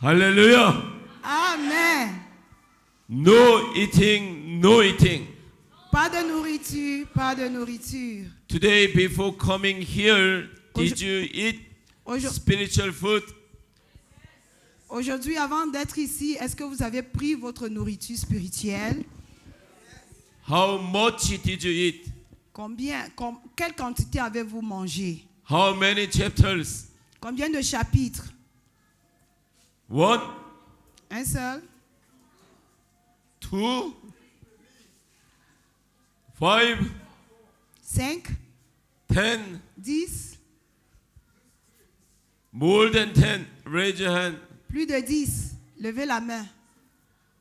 Hallelujah. Amen. No eating, no eating. Pas de nourriture, pas de nourriture. Today, before coming here, did you eat spiritual food? Aujourd'hui, avant d'être ici, est-ce que vous avez pris votre nourriture spirituelle? How much did you eat? Quelle quantité avez-vous mangé? How many chapters? Combien de chapitres? One, Un seul? two, 5, 5? 10, 10? more than 10. Raise your hand. Plus de 10. Levez la main.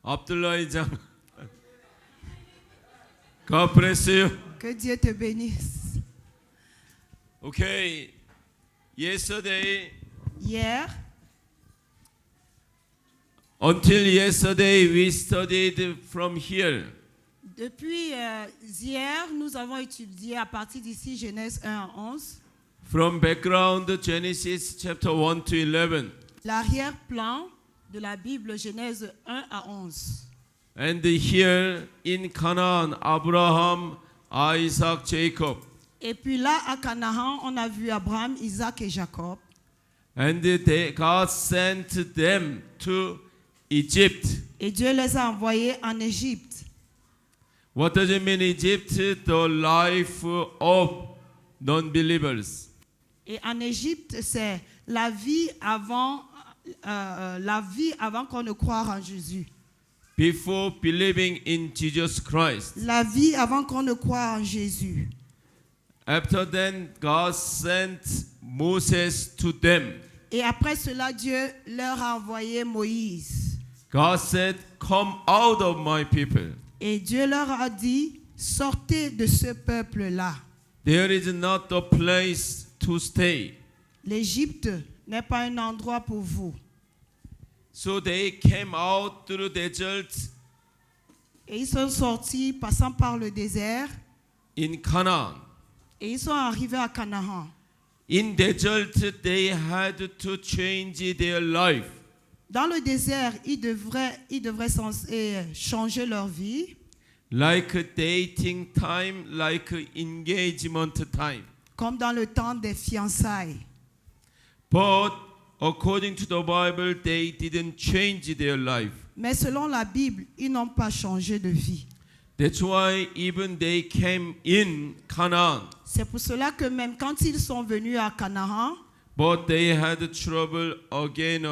Abdullah Ijam. God bless you. Que Dieu te bénisse. Okay. Yesterday, Hier, until yesterday, we studied from here. depuis hier, nous avons étudié à partir d'ici Genèse 1 à 11. From background, Genesis chapter 1 to 11. L'arrière-plan de la Bible, Genèse 1 à 11. And here in Canaan, Abraham, Isaac, Jacob. Et puis là, à Canaan, on a vu Abraham, Isaac et Jacob. And God sent them to Egypt. Et Dieu les a envoyés en Égypte. What does it mean, Egypt? The life of non-believers. Et en Égypte, c'est la vie avant qu'on ne croie en Jésus. Before believing in Jesus Christ. La vie avant qu'on ne croie en Jésus. After then, God sent Moses to them. Et après cela, Dieu leur a envoyé Moïse. God said, "Come out of my people." Et Dieu leur a dit, sortez de ce peuple-là. There is not a place to stay. L'Égypte n'est pas un endroit pour vous. So they came out through the desert Et ils sont sortis, passant par le désert, in Canaan. et ils sont arrivés à Canaan. In desert, they had to change their life. Dans le désert, ils devraient changer leur vie. Like dating time, like engagement time. Comme dans le temps des fiançailles. But according to the Bible, they didn't change their life. Mais selon la Bible, ils n'ont pas changé de vie. That's why even they came in Canaan. C'est pour cela que même quand ils sont venus à Canaan, But they had trouble again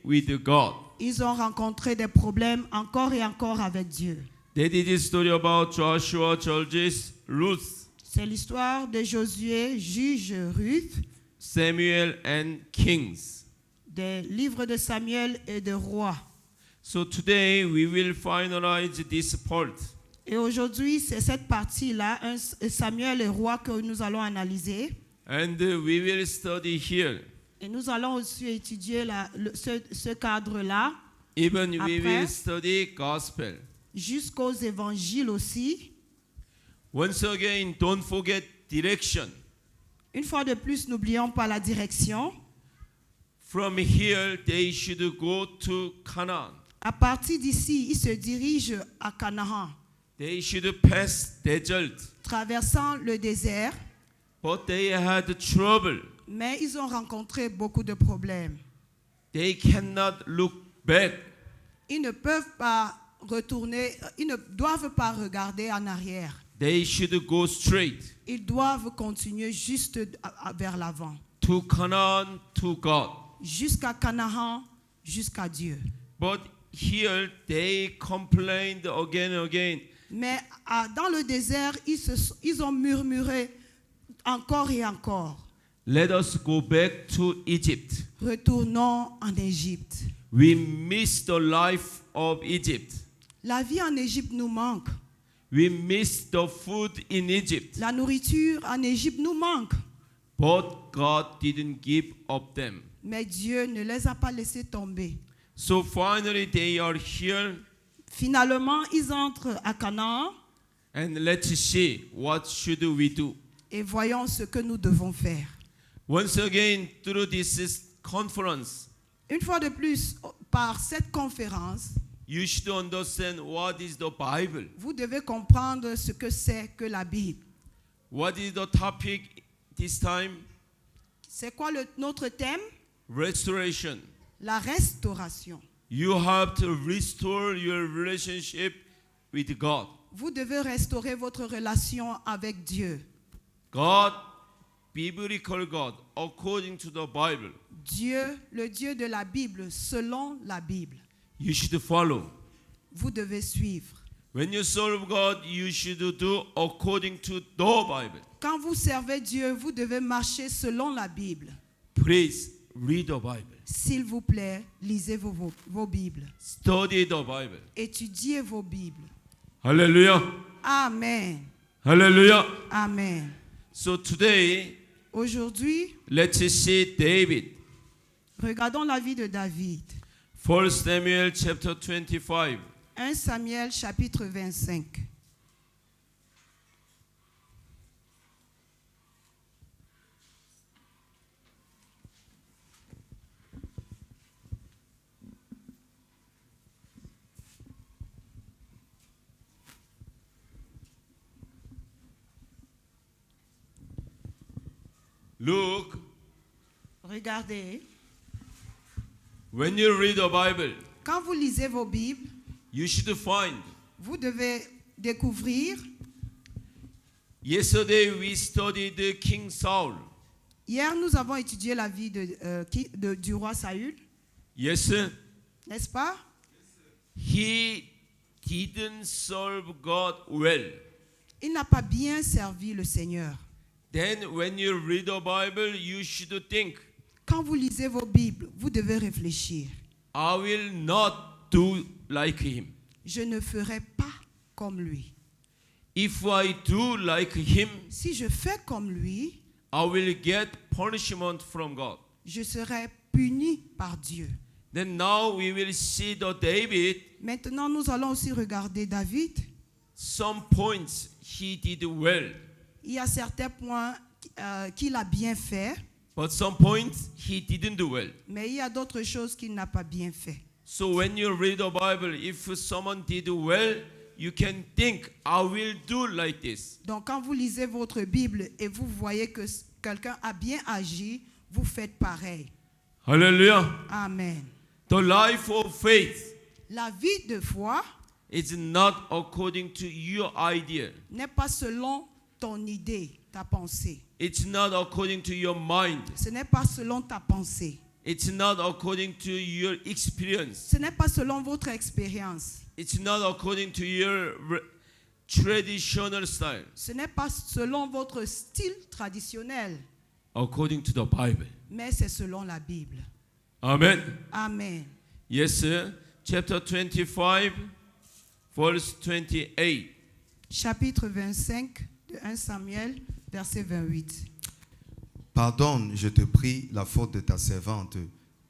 with God. ils ont rencontré des problèmes encore et encore avec Dieu. That is the story about Joshua, Judges, Ruth, C'est l'histoire de Josué, juge, Ruth, Samuel, and Kings. des livres de Samuel et de Rois. So today we will finalize this part. Et aujourd'hui, c'est cette partie-là, Samuel et Rois, que nous allons analyser. And we will study here. Et nous allons aussi étudier ce cadre-là. Even we Après, will study gospel. Jusqu'aux évangiles aussi. Once again, don't forget direction. Une fois de plus, n'oublions pas la direction. From here, they should go to Canaan. À partir d'ici, ils se dirigent à Canaan, They should pass desert. traversant le désert. But they had trouble. Mais ils ont rencontré beaucoup de problèmes. They cannot look back. Ils ne peuvent pas retourner, ils ne doivent pas regarder en arrière. They should go straight Ils doivent continuer juste vers l'avant. to Canaan, to God. Jusqu'à Canaan, jusqu'à Dieu. But here they complained again. Mais dans le désert, ils ont murmuré encore et encore. Let us go back to Egypt. Retournons en Égypte. We miss the life of Egypt. La vie en Égypte nous manque. We miss the food in Egypt. La nourriture en Égypte nous manque. But God didn't give up them. Mais Dieu ne les a pas laissés tomber. So finally they are here. Finalement, ils entrent à Canaan. And let's see what should we do. Et voyons ce que nous devons faire. Once again, through this conference, Une fois de plus, par cette conférence, you should understand what is the Bible. vous devez comprendre ce que c'est que la Bible. What is the topic this time? C'est quoi notre thème? Restoration. La restauration. You have to restore your relationship with God. Vous devez restaurer votre relation avec Dieu. God, biblical God, according to the Bible. Dieu, le Dieu de la Bible, selon la Bible. You should follow. Vous devez suivre. When you serve God, you should do according to the Bible. Quand vous servez Dieu, vous devez marcher selon la Bible. Please read the Bible. S'il vous plaît, lisez vos Bibles. Study the Bible. Étudiez vos Bibles. Hallelujah. Amen. Hallelujah. Amen. So today, Aujourd'hui, let's see David. regardons la vie de David. 1 Samuel chapter 25. 1 Samuel chapitre 25. Look, Regardez, when you read the Bible, quand vous lisez vos Bibles, you should find. vous devez découvrir. Yesterday we studied King Saul. Hier, nous avons étudié la vie du roi Saül, Yes, sir. n'est-ce pas? He didn't serve God well. Il n'a pas bien servi le Seigneur. Then when you read the Bible, you should think, Quand vous lisez vos Bibles, vous devez réfléchir. I will not do like him. Je ne ferai pas comme lui. If I do like him, Si je fais comme lui, I will get punishment from God. je serai puni par Dieu. Then now we will see the David, Maintenant, nous allons aussi regarder David. some points he did well, Il y a certains points qu'il a bien fait, but some points he didn't do well. mais il y a d'autres choses qu'il n'a pas bien fait. So when you read the Bible, if someone did well, you can think, I will do like this. Donc, quand vous lisez votre Bible et vous voyez que quelqu'un a bien agi, vous faites pareil. Hallelujah. Amen. The life of faith La vie de foi is not according to your idea. n'est pas selon ton idée, ta pensée. It's not according to your mind. Ce n'est pas selon ta pensée. It's not according to your experience. Ce n'est pas selon votre expérience. It's not according to your traditional style. Ce n'est pas selon votre style traditionnel, According to the Bible. mais c'est selon la Bible. Amen. Amen. Yes, sir. Chapter 25, verse 28. Chapitre 25 de 1 Samuel, verset 28. Pardonne, je te prie, la faute de ta servante,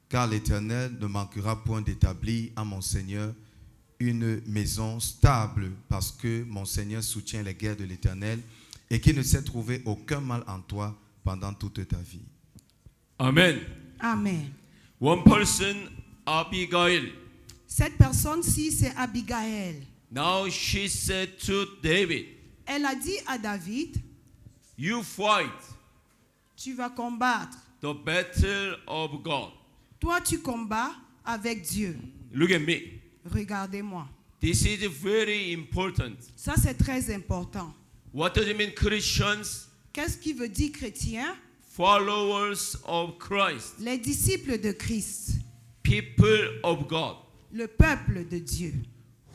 car l'Éternel ne manquera point d'établir à mon Seigneur une maison stable, parce que mon Seigneur soutient les guerres de l'Éternel et qu'il ne s'est trouvé aucun mal en toi pendant toute ta vie. Amen. Amen. One person, Abigail. Cette personne-ci, c'est Abigail. Now she said to David, Elle a dit à David, you fight tu vas combattre. the battle of God. Toi, tu combats avec Dieu. Look at me. Regardez-moi. This is very important. Ça, c'est très important. What does it mean, Christians? Qu'est-ce qui veut dire chrétien? Followers of Christ. Les disciples de Christ, People of God. le peuple de Dieu,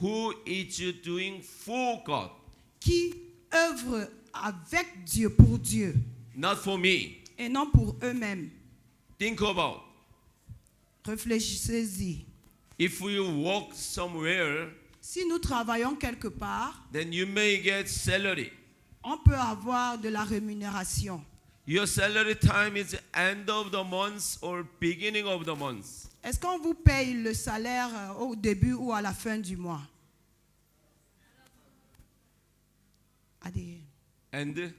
Who is doing for God. qui œuvrent avec Dieu, pour Dieu, Not for me. et non pour eux-mêmes. Think about. Réfléchissez-y. If we work somewhere, Si nous travaillons quelque part, then you may get salary. on peut avoir de la rémunération. Your salary time is end of the month or beginning of the month. Est-ce qu'on vous paye le salaire au début ou à la fin du mois? And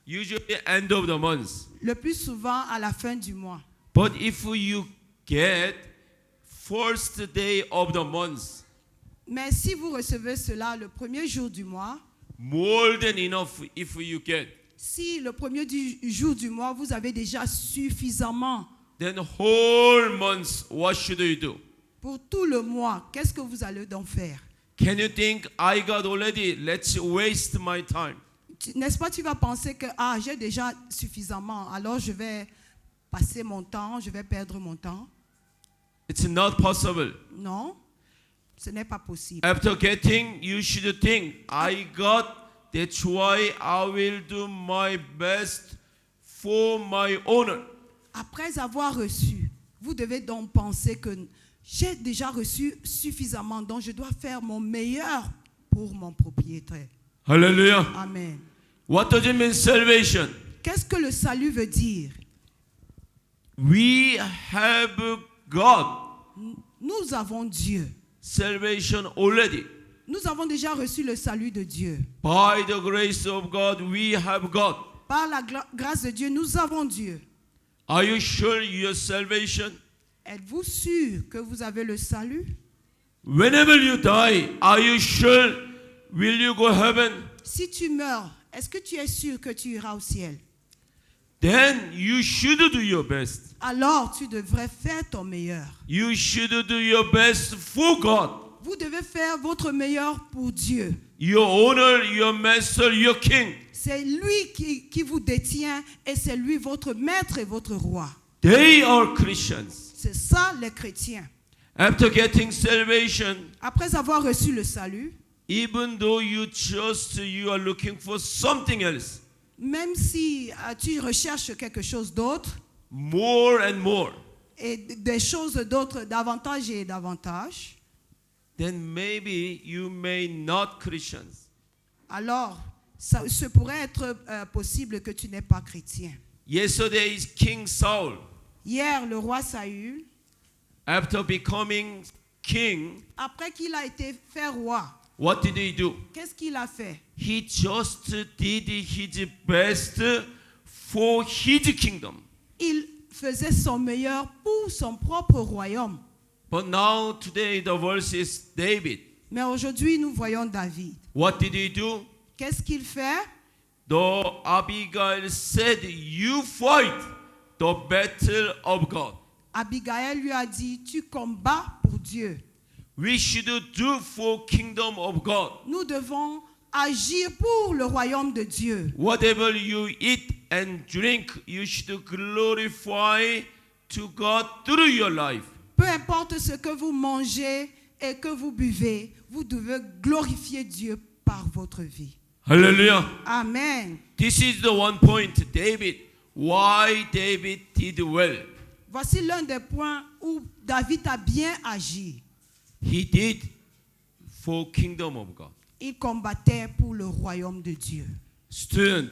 usually end of the month. Le plus souvent à la fin du mois. But if you get first day of the month, Mais si vous recevez cela le premier jour du mois, more than enough if you get, si le premier jour du mois, vous avez déjà suffisamment then whole month, what should you do? pour tout le mois, qu'est-ce que vous allez donc faire? Can you think, I got already, let's waste my time? N'est-ce pas, tu vas penser que j'ai déjà suffisamment, alors je vais passer mon temps, je vais perdre mon temps. It's not possible. Non, ce n'est pas possible. After getting, you should think, I got, that's why I will do my best for my honor. Après avoir reçu, vous devez donc penser que j'ai déjà reçu suffisamment, donc je dois faire mon meilleur pour mon propriétaire. Hallelujah. Amen. What does it mean, salvation? Qu'est-ce que le salut veut dire? We have God. Nous avons Dieu. Salvation already. Nous avons déjà reçu le salut de Dieu. By the grace of God, we have God. Par la grâce de Dieu, nous avons Dieu. Are you sure your salvation? Êtes-vous sûr que vous avez le salut? Whenever you die, are you sure will you go heaven? Si tu meurs, est-ce que tu es sûr que tu iras au ciel? Then you should do your best. Alors tu devrais faire ton meilleur. You should do your best for God. Vous devez faire votre meilleur pour Dieu. Your honor, your master, your king. C'est lui qui vous détient et c'est lui votre maître et votre roi. They are Christians. C'est ça les chrétiens. After getting salvation, Après avoir reçu le salut, even though you are looking for something else, même si tu recherches quelque chose d'autre, more and more, et des choses d'autres davantage et davantage, then maybe you may not Christians. alors ce pourrait être possible que tu n'es pas chrétien. Yesterday is King Saul. Hier, le roi Saül, After becoming king, après qu'il a été fait roi, what did he do? qu'est-ce qu'il a fait? He just did his best for his kingdom. Il faisait son meilleur pour son propre royaume. But now today the verse is David. Mais aujourd'hui, nous voyons David. What did he do? Qu'est-ce qu'il fait? Though Abigail said, you fight the battle of God. Abigail lui a dit, tu combats pour Dieu. We should do for kingdom of God. Nous devons agir pour le royaume de Dieu. Whatever you eat and drink, you should glorify to God through your life. Peu importe ce que vous mangez et que vous buvez, vous devez glorifier Dieu par votre vie. Hallelujah. Amen. This is the one point, David. Why David did well. Voici l'un des points où David a bien agi. He did for kingdom of God. Il combattait pour le royaume de Dieu. Student,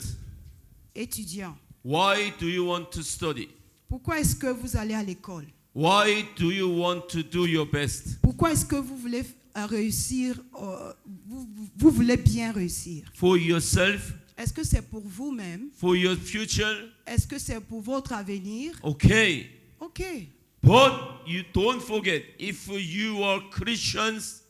Étudiant, why do you want to study? pourquoi est-ce que vous allez à l'école? Why do you want to do your best? Pourquoi est-ce que vous voulez réussir, vous voulez bien réussir? For yourself? Est-ce que c'est pour vous-même? For your future? Est-ce que c'est pour votre avenir? Okay. Ok. But you don't forget, if you are Christians,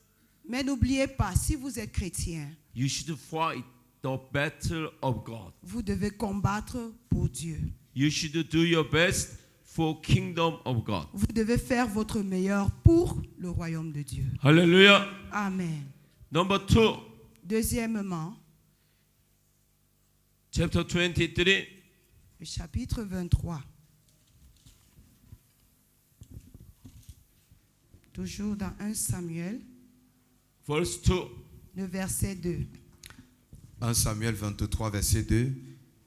Mais n'oubliez pas, si vous êtes chrétien, you should fight the battle of God. vous devez combattre pour Dieu. You should do your best for kingdom of God. Vous devez faire votre meilleur pour le royaume de Dieu. Hallelujah. Amen. Number 2, Deuxièmement, chapter 23, le chapitre 23. Toujours dans 1 Samuel, verse 2. le verset 2. 1 Samuel 23, verset 2.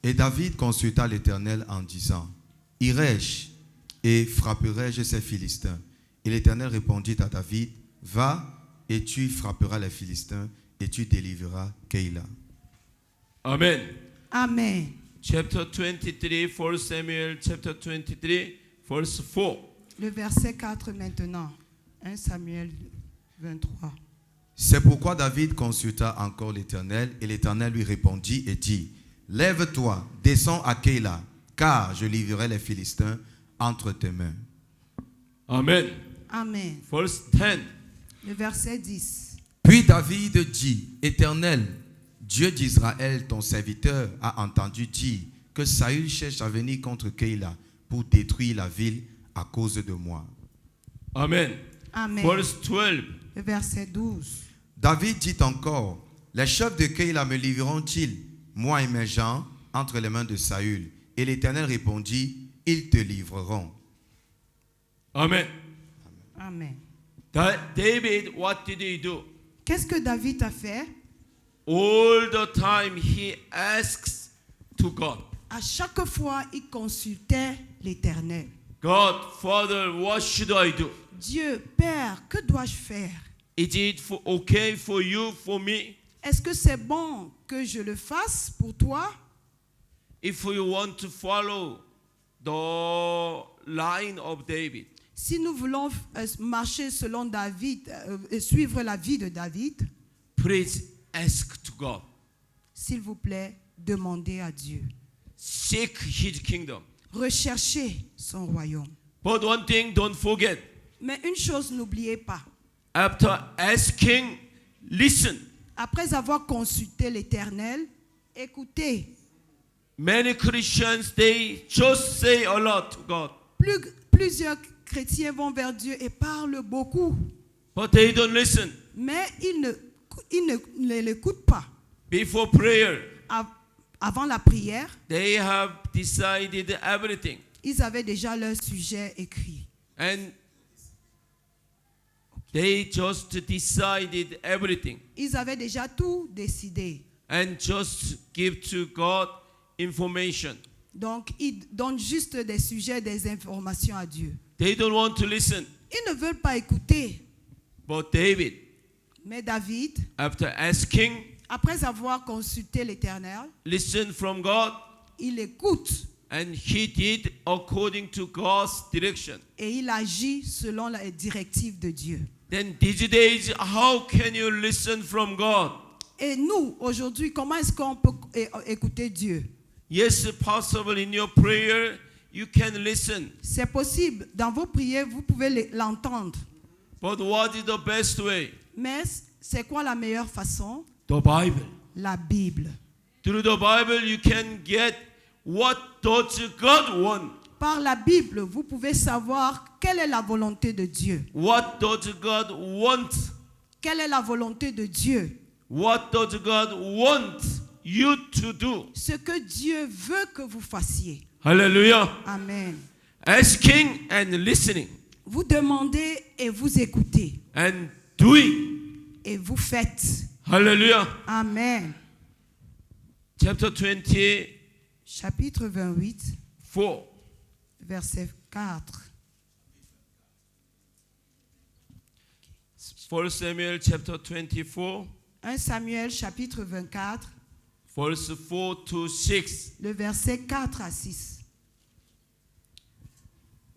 Et David consulta l'Éternel en disant, irai-je et frapperai-je ces Philistins? Et l'Éternel répondit à David, va et tu frapperas les Philistins et tu délivreras Keïla. Amen. Amen. Chapter 23, 1 Samuel, chapter 23, verse 4. Le verset 4 maintenant. 1 Samuel 23. C'est pourquoi David consulta encore l'Éternel, et l'Éternel lui répondit et dit, lève-toi, descends à Keïla, car je livrerai les Philistins entre tes mains. Amen. Amen. Verse 10. Le verset 10. Puis David dit, Éternel, Dieu d'Israël, ton serviteur, a entendu dire que Saül cherche à venir contre Keïla pour détruire la ville à cause de moi. Amen. Amen. Verse 12. Le verset 12. David dit encore, les chefs de Keïla me livreront-ils, moi et mes gens, entre les mains de Saül? Et l'Éternel répondit, ils te livreront. Amen. Amen. David, what did he do? Qu'est-ce que David a fait? All the time he asks to God. À chaque fois, il consultait l'Éternel. God, Father, what should I do? Dieu, Père, que dois-je faire? Is it okay for you, for me? Est-ce que c'est bon que je le fasse pour toi? If you want to follow the line of David, Si nous voulons marcher selon David, suivre la vie de David, please ask to God. s'il vous plaît, demandez à Dieu. Seek his kingdom. Recherchez son royaume. But one thing, don't forget. Mais une chose, n'oubliez pas. After asking, listen. Après avoir consulté l'Éternel, écoutez. Many Christians, they just say a lot to God, Plusieurs chrétiens vont vers Dieu et parlent beaucoup. but they don't listen. Mais ils ne l'écoutent pas. Before prayer, Avant la prière, they have decided everything. ils avaient déjà leur sujet écrit. And they just decided everything. Ils avaient déjà tout décidé. And just give to God information. Donc, ils donnent juste des sujets, des informations à Dieu. They don't want to listen. Ils ne veulent pas écouter. But David, Mais David, after asking, après avoir consulté l'Éternel, listen from God, il écoute and he did according to God's direction. et il agit selon la directive de Dieu. Then these days, how can you listen from God? Et nous, aujourd'hui, comment est-ce qu'on peut écouter Dieu? Yes, possible in your prayer, you can listen. C'est possible. Dans vos prières, vous pouvez l'entendre. But what is the best way? Mais c'est quoi la meilleure façon? The Bible. La Bible. Through the Bible, you can get what does God want. Par la Bible, vous pouvez savoir quelle est la volonté de Dieu. What does God want? Quelle est la volonté de Dieu? What does God want you to do? Ce que Dieu veut que vous fassiez. Hallelujah. Amen. Asking and listening Vous demandez et vous écoutez. and doing. Et vous faites. Hallelujah. Amen. Chapter 24, Chapitre 28, verset 4. 1 Samuel chapter 24, 1 Samuel chapitre 24, verse 4 to 6. le verset 4 à 6.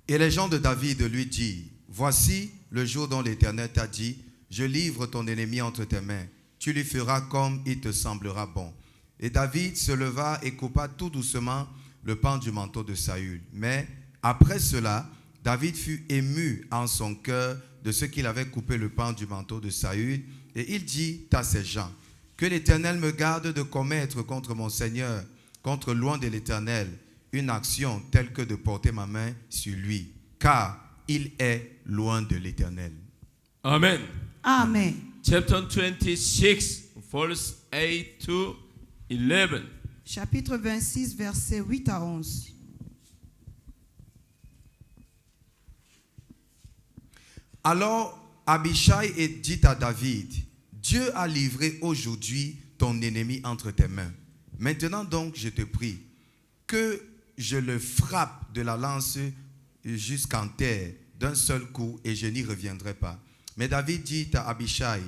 Et les gens de David lui dirent, voici le jour dont l'Éternel t'a dit, je livre ton ennemi entre tes mains, tu lui feras comme il te semblera bon. Et David se leva et coupa tout doucement le pan du manteau de Saül. Mais après cela, David fut ému en son cœur de ce qu'il avait coupé le pan du manteau de Saül, et il dit à ses gens, que l'Éternel me garde de commettre contre mon Seigneur, contre loin de l'Éternel, une action telle que de porter ma main sur lui, car il est loin de l'Éternel. Amen. Amen. Chapter 26, verse 8 to 11. Chapitre 26, verset 8 à 11. Alors Abishai dit à David, Dieu a livré aujourd'hui ton ennemi entre tes mains. Maintenant donc, je te prie, que je le frappe de la lance jusqu'en terre d'un seul coup et je n'y reviendrai pas. Mais David dit à Abishai,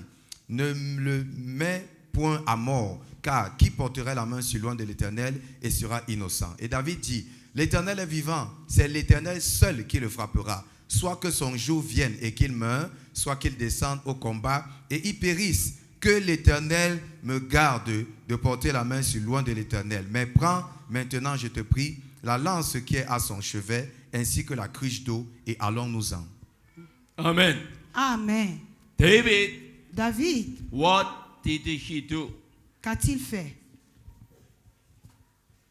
ne le mets point à mort, car qui porterait la main sur loin de l'Éternel et sera innocent. Et David dit, l'Éternel est vivant, c'est l'Éternel seul qui le frappera. Soit que son jour vienne et qu'il meure, soit qu'il descende au combat et il périsse. Que l'Éternel me garde de porter la main sur loin de l'Éternel. Mais prends maintenant, je te prie, la lance qui est à son chevet, ainsi que la cruche d'eau, et allons-nous-en. Amen. Amen. David, David, what did he do? qu'a-t-il fait?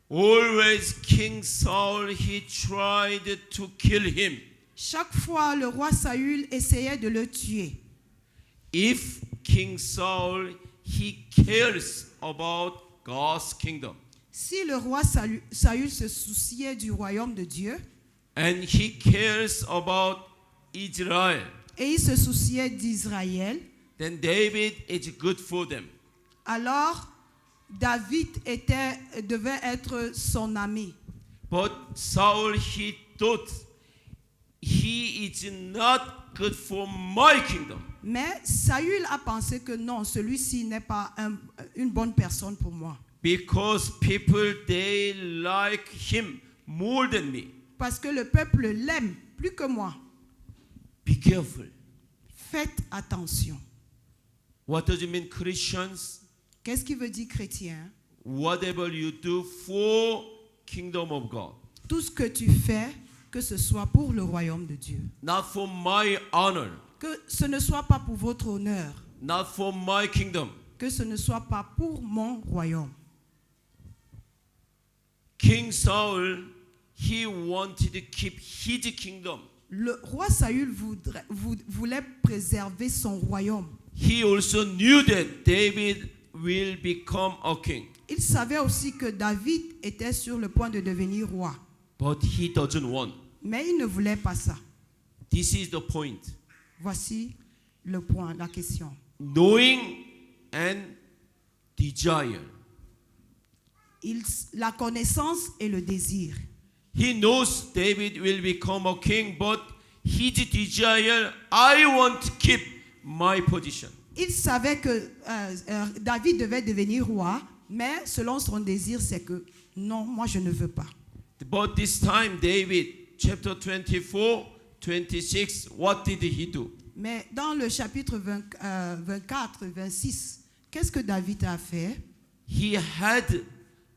Always King Saul, he tried to kill him. Chaque fois, le roi Saül essayait de le tuer. If King Saul, he cares about God's kingdom, Si le roi Saül se souciait du royaume de Dieu and he cares about Israel, et il se souciait d'Israël, then David is good for them. alors David devait être son ami. But Saul, he thought he is not good for my kingdom. Mais Saül a pensé que non, celui-ci n'est pas une bonne personne pour moi. Because people, they like him more than me. Parce que le peuple l'aime plus que moi. Be careful. Faites attention. What does it mean, Christians? Qu'est-ce qui veut dire chrétien? Whatever you do for kingdom of God, Tout ce que tu fais, que ce soit pour le royaume de Dieu. not for my honor, Que ce ne soit pas pour votre honneur. not for my kingdom. Que ce ne soit pas pour mon royaume. King Saul, he wanted to keep his kingdom. Le roi Saül voulait préserver son royaume. He also knew that David will become a king, Il savait aussi que David était sur le point de devenir roi. but he doesn't want. Mais il ne voulait pas ça. This is the point. Voici le point, la question. Knowing and desire. La connaissance et le désir. He knows David will become a king, but his desire, I want to keep my position. Il savait que David devait devenir roi, mais selon son désir, c'est que non, moi je ne veux pas. But this time, David, chapter 24, 26, what did he do? Mais dans le chapitre 24, 26, qu'est-ce que David a fait? He had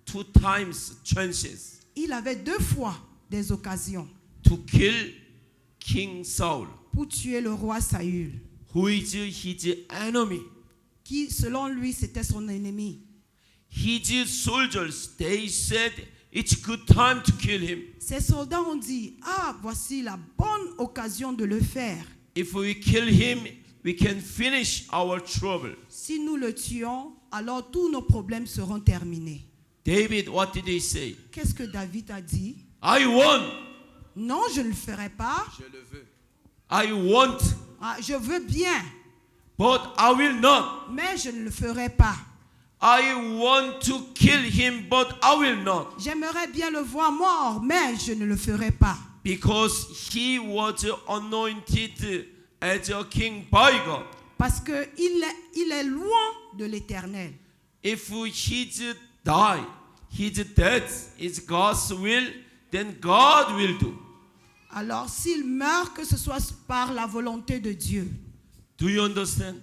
2 times chances Il avait 2 fois des occasions to kill King Saul, pour tuer le roi Saül, who is his enemy. qui selon lui c'était son ennemi. His soldiers, they said it's good time to kill him. Ses soldats ont dit, ah, voici la bonne occasion de le faire. If we kill him, we can finish our trouble. Si nous le tuons, alors tous nos problèmes seront terminés. David, what did he say? Qu'est-ce que David a dit? I want. Non, je ne le ferai pas. Je le veux. I want, Ah, je veux bien, but I will not. mais je ne le ferai pas. I want to kill him, but I will not. J'aimerais bien le voir mort, mais je ne le ferai pas. Because he was anointed as a king by God. Parce qu'il est loin de l'Éternel. If he die, his death is God's will, then God will do. Alors, s'il meurt, que ce soit par la volonté de Dieu. Do you understand?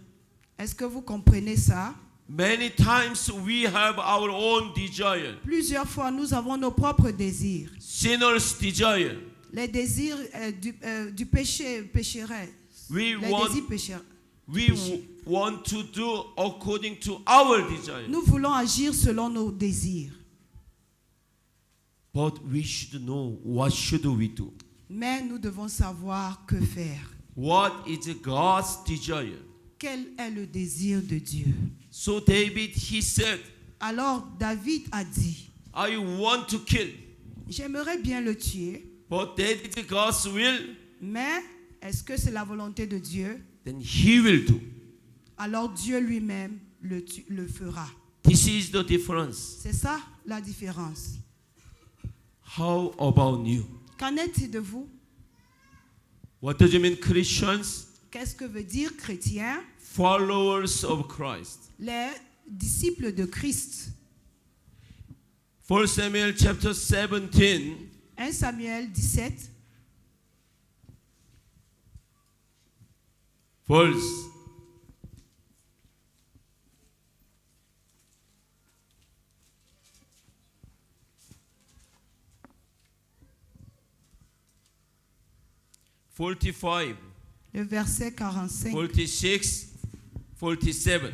Est-ce que vous comprenez ça? Many times we have our own desire. Plusieurs fois, nous avons nos propres désirs. Sinners' desire. Les désirs du pécheresse. We Les want, désirs pécheurs. want to do according to our desire. Nous voulons agir selon nos désirs. But we should know, what should we do? Mais nous devons savoir que faire. What is God's desire? Quel est le désir de Dieu? So David, he said, Alors David a dit, I want to kill, j'aimerais bien le tuer, but that is God's will, mais est-ce que c'est la volonté de Dieu? then he will do. Alors Dieu lui-même le fera. This is the difference. C'est ça la différence. How about you? Qu'en est-il de vous? What does it mean, Christians? Qu'est-ce que veut dire chrétien? Followers of Christ. Les disciples de Christ. 1 Samuel chapter 17. 1 Samuel 17. Verse 45. Le verset 45, 46, 47.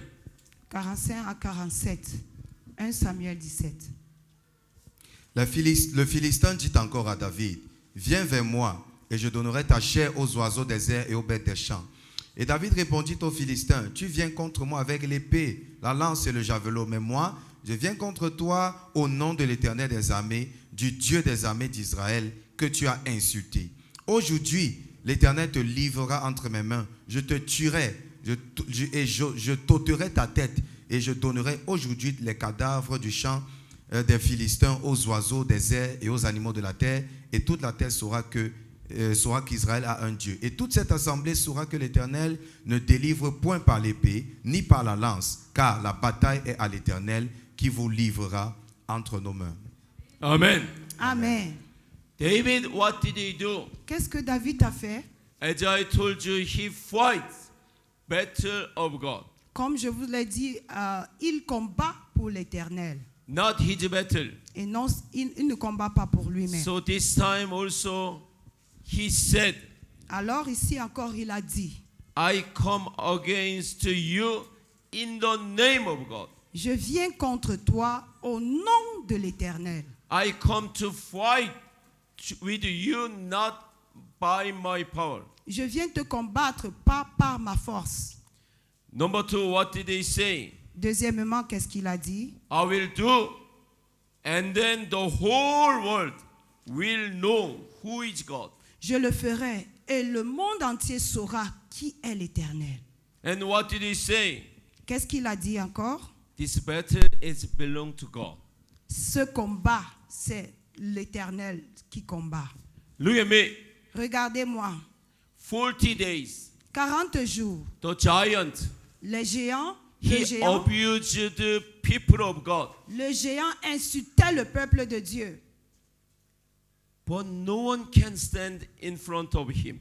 45 à 47. 1 Samuel 17. Le Philistin dit encore à David, viens vers moi et je donnerai ta chair aux oiseaux des airs et aux bêtes des champs. Et David répondit au Philistin, tu viens contre moi avec l'épée, la lance et le javelot, mais moi, je viens contre toi au nom de l'Éternel des armées, du Dieu des armées d'Israël, que tu as insulté. Aujourd'hui, l'Éternel te livrera entre mes mains, je te tuerai, je t'ôterai ta tête, et je donnerai aujourd'hui les cadavres du champ des Philistins aux oiseaux des airs et aux animaux de la terre, et toute la terre saura qu'Israël a un Dieu. Et toute cette assemblée saura que l'Éternel ne délivre point par l'épée, ni par la lance, car la bataille est à l'Éternel qui vous livrera entre nos mains. Amen. Amen. David, what did he do? Qu'est-ce que David a fait? As I told you, he fights battle of God. Comme je vous l'ai dit, il combat pour l'Éternel. Not his battle. Et non, il ne combat pas pour lui-même. So this time also, he said, Alors ici encore, il a dit, I come against you in the name of God. je viens contre toi au nom de l'Éternel. I come to fight with you, not by my power. Je viens te combattre pas par ma force. Number 2, what did he say? Deuxièmement, qu'est-ce qu'il a dit? I will do, and then the whole world will know who is God. Je le ferai et le monde entier saura qui est l'Éternel. And what did he say? Qu'est-ce qu'il a dit encore? This battle is belong to God. Ce combat, c'est l'Éternel qui combat. Look at me. Regardez-moi, 40 days, 40 jours, the giant, le géant abused the people of God. le géant insultait le peuple de Dieu. But no one can stand in front of him.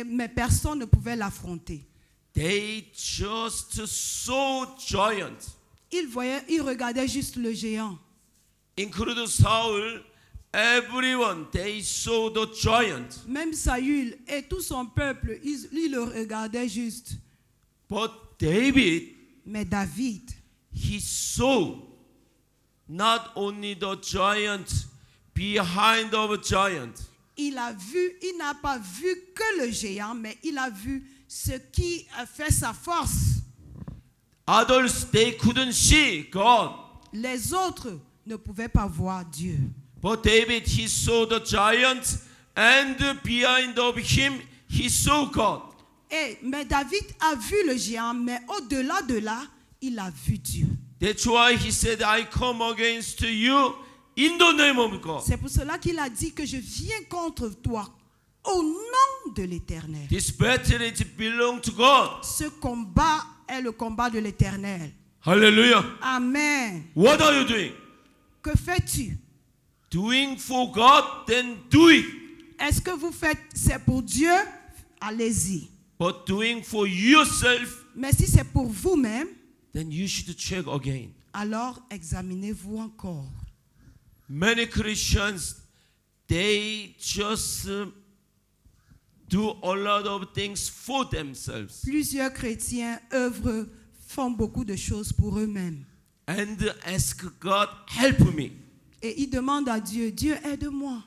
Mais personne ne pouvait l'affronter. They just saw giant. Il regardait juste le géant. Including Saul, everyone, they saw the giant. Même Saül et tout son peuple, ils le regardaient juste. But David, Mais David, he saw not only the giant, behind of a giant. il n'a pas vu que le géant, mais il a vu ce qui a fait sa force. Others, they couldn't see God. Les autres ne pouvaient pas voir Dieu. But David, he saw the giant, and behind of him, he saw God. Mais David a vu le géant, mais au-delà de là, il a vu Dieu. That's why he said, I come against you in the name of God. C'est pour cela qu'il a dit que je viens contre toi au nom de l'Éternel. This battle is belong to God. Ce combat est le combat de l'Éternel. Hallelujah. Amen. What are you doing? Que fais-tu? Doing for God, then do it. Est-ce que vous faites, c'est pour Dieu? Allez-y. But doing for yourself, Mais si c'est pour vous-même, then you should check again. alors examinez-vous encore. Many Christians, they just do a lot of things for themselves Plusieurs chrétiens font beaucoup de choses pour eux-mêmes. and ask God, help me. Et ils demandent à Dieu, Dieu aide-moi.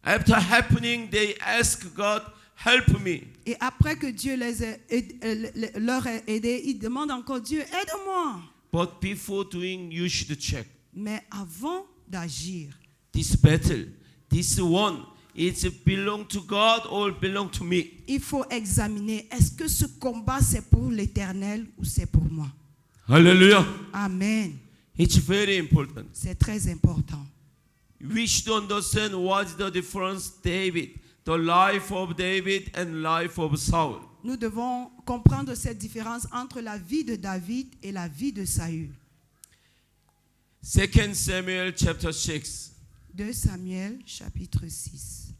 After happening, they ask God, help me. Et après que Dieu leur ait aidé, ils demandent encore, Dieu aide-moi. But before doing, you should check. Mais avant d'agir, This battle, this one, it belong to God or belong to me? il faut examiner, est-ce que ce combat c'est pour l'Éternel ou c'est pour moi? Hallelujah. Amen. It's very important. C'est très important. We should understand what's the difference, David, the life of David and life of Saul. Nous devons comprendre cette différence entre la vie de David et la vie de Saül. 2 Samuel chapter 6. 2 Samuel chapitre 6.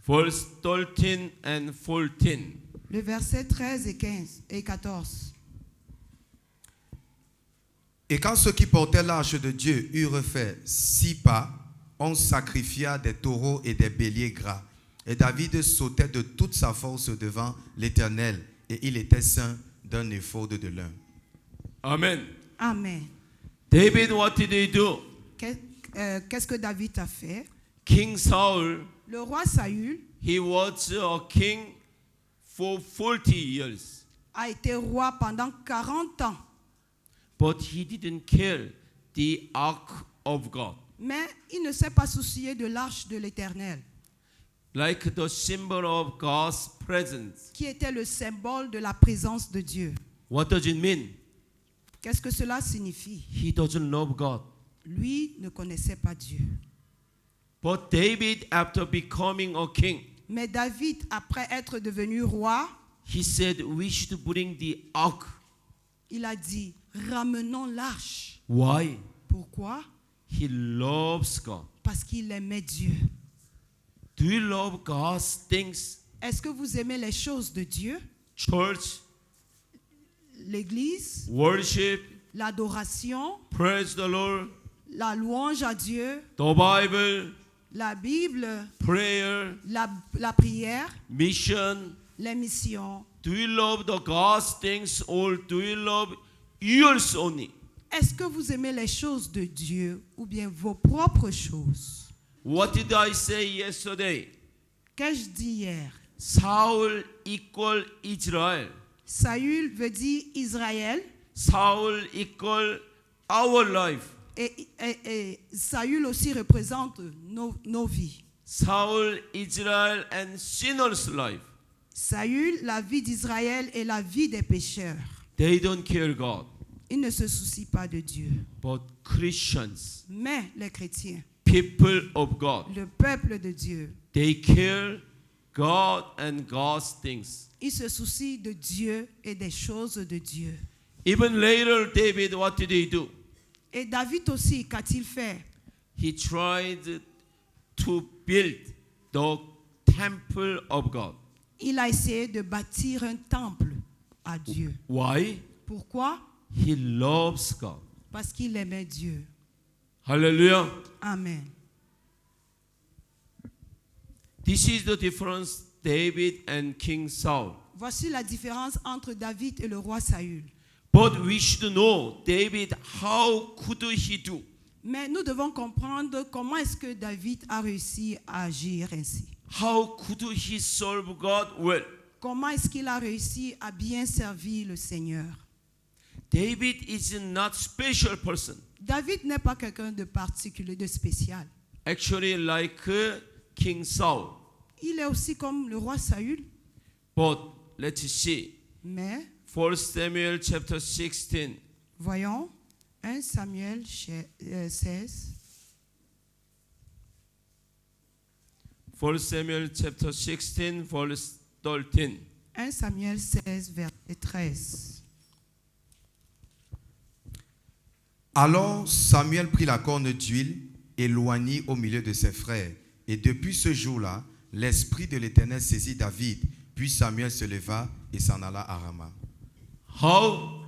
Verse 13 and 14. Le verset 13 et 15 et 14. Et quand ceux qui portaient l'arche de Dieu eurent fait 6 pas, on sacrifia des taureaux et des béliers gras. Et David sautait de toute sa force devant l'Éternel, et il était ceint d'un éphod de lin. Amen. Amen. David, what did he do? Qu'est-ce que David a fait? King Saul, Le roi Saül he was a king for 40 years. a été roi pendant 40 ans, But he didn't kill the ark of God. mais il ne s'est pas soucié de l'arche de l'Éternel, Like the symbol of God's presence. qui était le symbole de la présence de Dieu. What does it mean? Qu'est-ce que cela signifie? He doesn't love God. Lui ne connaissait pas Dieu. But David, after becoming a king, Mais David, après être devenu roi, he said we should bring the ark. il a dit, ramenons l'arche. Why? Pourquoi? He loves God. Parce qu'il aimait Dieu. Do you love God's things? Est-ce que vous aimez les choses de Dieu? Church, L'église, worship, l'adoration, praise the Lord, la louange à Dieu, the Bible, la Bible, prayer, la prière, mission. les missions. Do you love the God's things or do you love yours only? Est-ce que vous aimez les choses de Dieu ou bien vos propres choses? What did I say yesterday? Qu'ai-je dit hier? Saul equal Israel. Saül veut dire Israël Saul equal our life. et Saül aussi représente nos vies. Saul, Israel and sinners' life. Saül, la vie d'Israël et la vie des pécheurs. They don't care God. Ils ne se soucient pas de Dieu. But Christians, Mais les chrétiens, people of God, le peuple de Dieu, they care God and God's things. ils se soucient de Dieu et des choses de Dieu. Even later, David, what did he do? Et David aussi, qu'a-t-il fait? He tried to build the temple of God. Il a essayé de bâtir un temple à Dieu. Why? Pourquoi? He loves God. Parce qu'il aimait Dieu. Hallelujah. Amen. This is the difference David and King Saul. Voici la différence entre David et le roi Saül. But we should know David, how could he do? Mais nous devons comprendre comment est-ce que David a réussi à agir ainsi. How could he serve God well? Comment est-ce qu'il a réussi à bien servir le Seigneur? David is not special person. David n'est pas quelqu'un de particulier, de spécial. Actually, like King Saul. Il est aussi comme le roi Saül. But let's see. Mais, 1 Samuel chapter 16. voyons, 1 Samuel 16. 1 Samuel chapter 16, verse 13. 1 Samuel 16, verset 13. Alors Samuel prit la corne d'huile et l'oignit au milieu de ses frères. Et depuis ce jour-là, l'Esprit de l'Éternel saisit David. Puis Samuel se leva et s'en alla à Rama. How?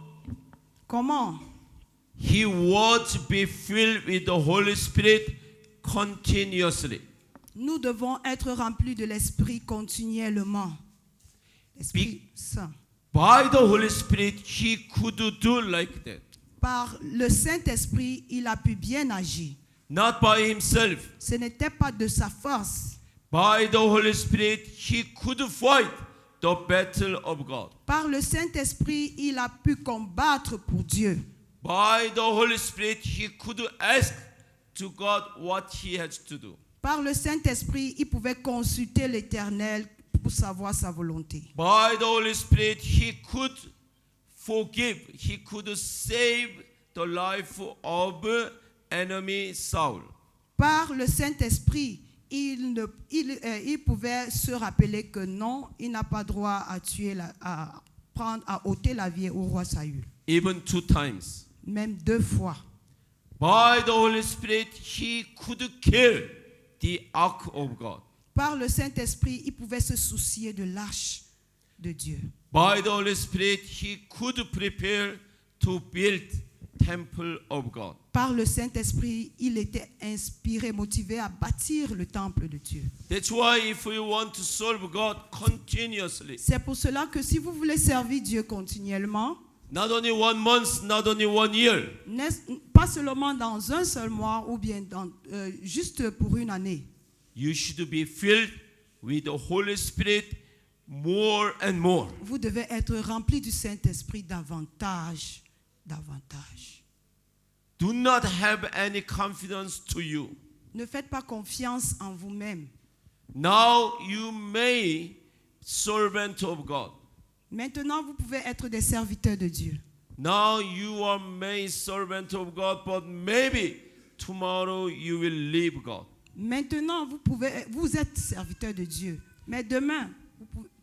Comment? He was be filled with the Holy Spirit continuously. Nous devons être remplis de l'Esprit continuellement. L'Esprit Saint. By the Holy Spirit, he could do like that. Par le Saint-Esprit, il a pu bien agir. Not by himself. Ce n'était pas de sa force. By the Holy Spirit, he could fight the battle of God. Par le Saint-Esprit, il a pu combattre pour Dieu. By the Holy Spirit, he could ask to God what he has to do. Par le Saint-Esprit, il pouvait consulter l'Éternel pour savoir sa volonté. By the Holy Spirit, he could forgive. He could save the life of enemy Saul. Par le Saint-Esprit, il pouvait se rappeler que non, il n'a pas droit à tuer, à ôter la vie au roi Saül. Even 2 times. Même 2 fois. By the Holy Spirit, he could kill the ark of God. Par le Saint-Esprit, il pouvait se soucier de l'arche de Dieu. By the Holy Spirit, he could prepare to build temple of God. Par le Saint-Esprit, il était inspiré, motivé à bâtir le temple de Dieu. That's why if we want to serve God continuously, C'est pour cela que si vous voulez servir Dieu continuellement, not only 1 month, not only 1 year, pas seulement dans un seul mois ou bien juste pour une année, you should be filled with the Holy Spirit more and more. vous devez être rempli du Saint-Esprit davantage. Do not have any confidence to you. Ne faites pas confiance en vous-même. Now you may servant of God. Maintenant, vous pouvez être des serviteurs de Dieu. Now you are made servant of God, but maybe tomorrow you will leave God. Maintenant, vous êtes serviteurs de Dieu. Mais demain,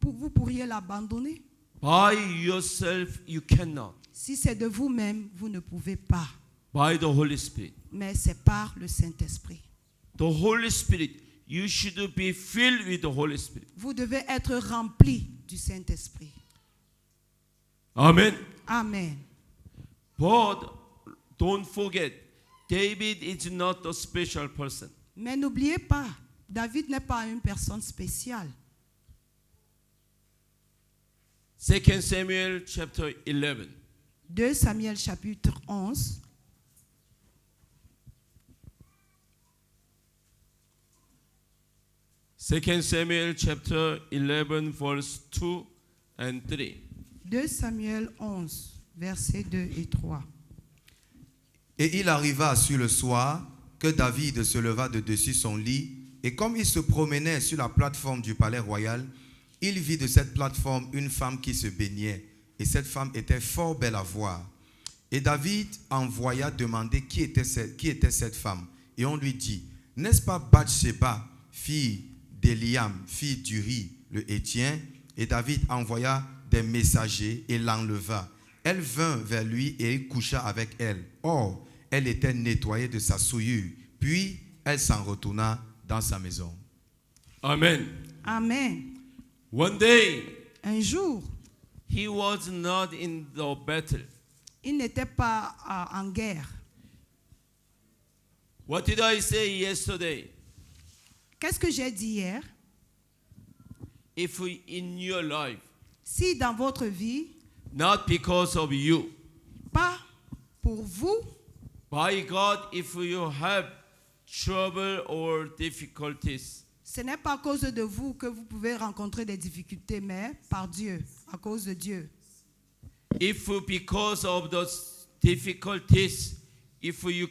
vous pourriez l'abandonner. By yourself you cannot. Si c'est de vous-même, vous ne pouvez pas. By the Holy Spirit. Mais c'est par le Saint-Esprit. The Holy Spirit, you should be filled with the Holy Spirit. Vous devez être rempli du Saint-Esprit. Amen. Amen. But don't forget, David is not a special person. Mais n'oubliez pas, David n'est pas une personne spéciale. 2 Samuel chapter 11. 2 Samuel chapitre 11. Second Samuel chapter 11 verse 2 and 3. 2 Samuel 11, versets 2 et 3. Et il arriva sur le soir que David se leva de dessus son lit, et comme il se promenait sur la plateforme du palais royal, il vit de cette plateforme une femme qui se baignait, et cette femme était fort belle à voir. Et David envoya demander qui était cette femme. Et on lui dit, n'est-ce pas Bathsheba, fille d'Eliam, fille d'Uri, le Héthien? Et David envoya des messagers et l'enleva. Elle vint vers lui et il coucha avec elle. Or, elle était nettoyée de sa souillure. Puis, elle s'en retourna dans sa maison. Amen. Amen. One day, Un jour, he was not in the battle. il n'était pas en guerre. What did I say yesterday? Qu'est-ce que j'ai dit hier? If in your life, Si dans votre vie, not because of you, pas pour vous, by God, if you have trouble or difficulties, ce n'est pas à cause de vous que vous pouvez rencontrer des difficultés, mais par Dieu, à cause de Dieu. if because of those difficulties, if you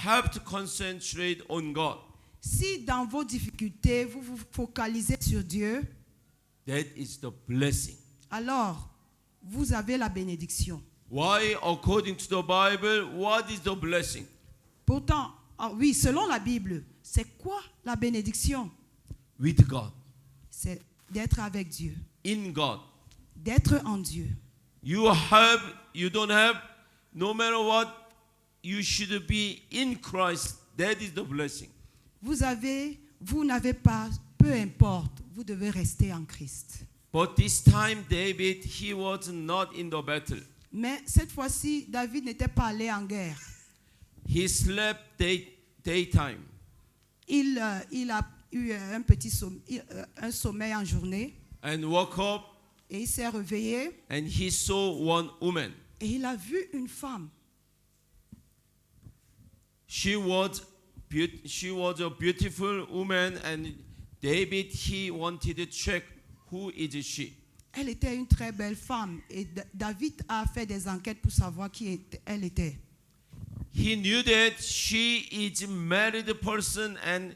have to concentrate on God, Si dans vos difficultés, vous vous focalisez sur Dieu, that is the blessing. alors vous avez la bénédiction. Why, according to the Bible, what is the blessing? Pourtant, oui, selon la Bible, c'est quoi la bénédiction? With God, C'est d'être avec Dieu, in God. d'être en Dieu. You don't have, no matter what, you should be in Christ. That is the blessing. Vous n'avez pas, peu importe, vous devez rester en Christ. But this time, David, he was not in the battle. Mais cette fois-ci, David n'était pas allé en guerre. He slept daytime. Il a eu un sommeil en journée And woke up et il s'est réveillé and he saw one woman. et il a vu une femme. She was a beautiful woman, and David, he wanted to check who is she. Elle était une très belle femme et David a fait des enquêtes pour savoir elle était. He knew that she is a married person and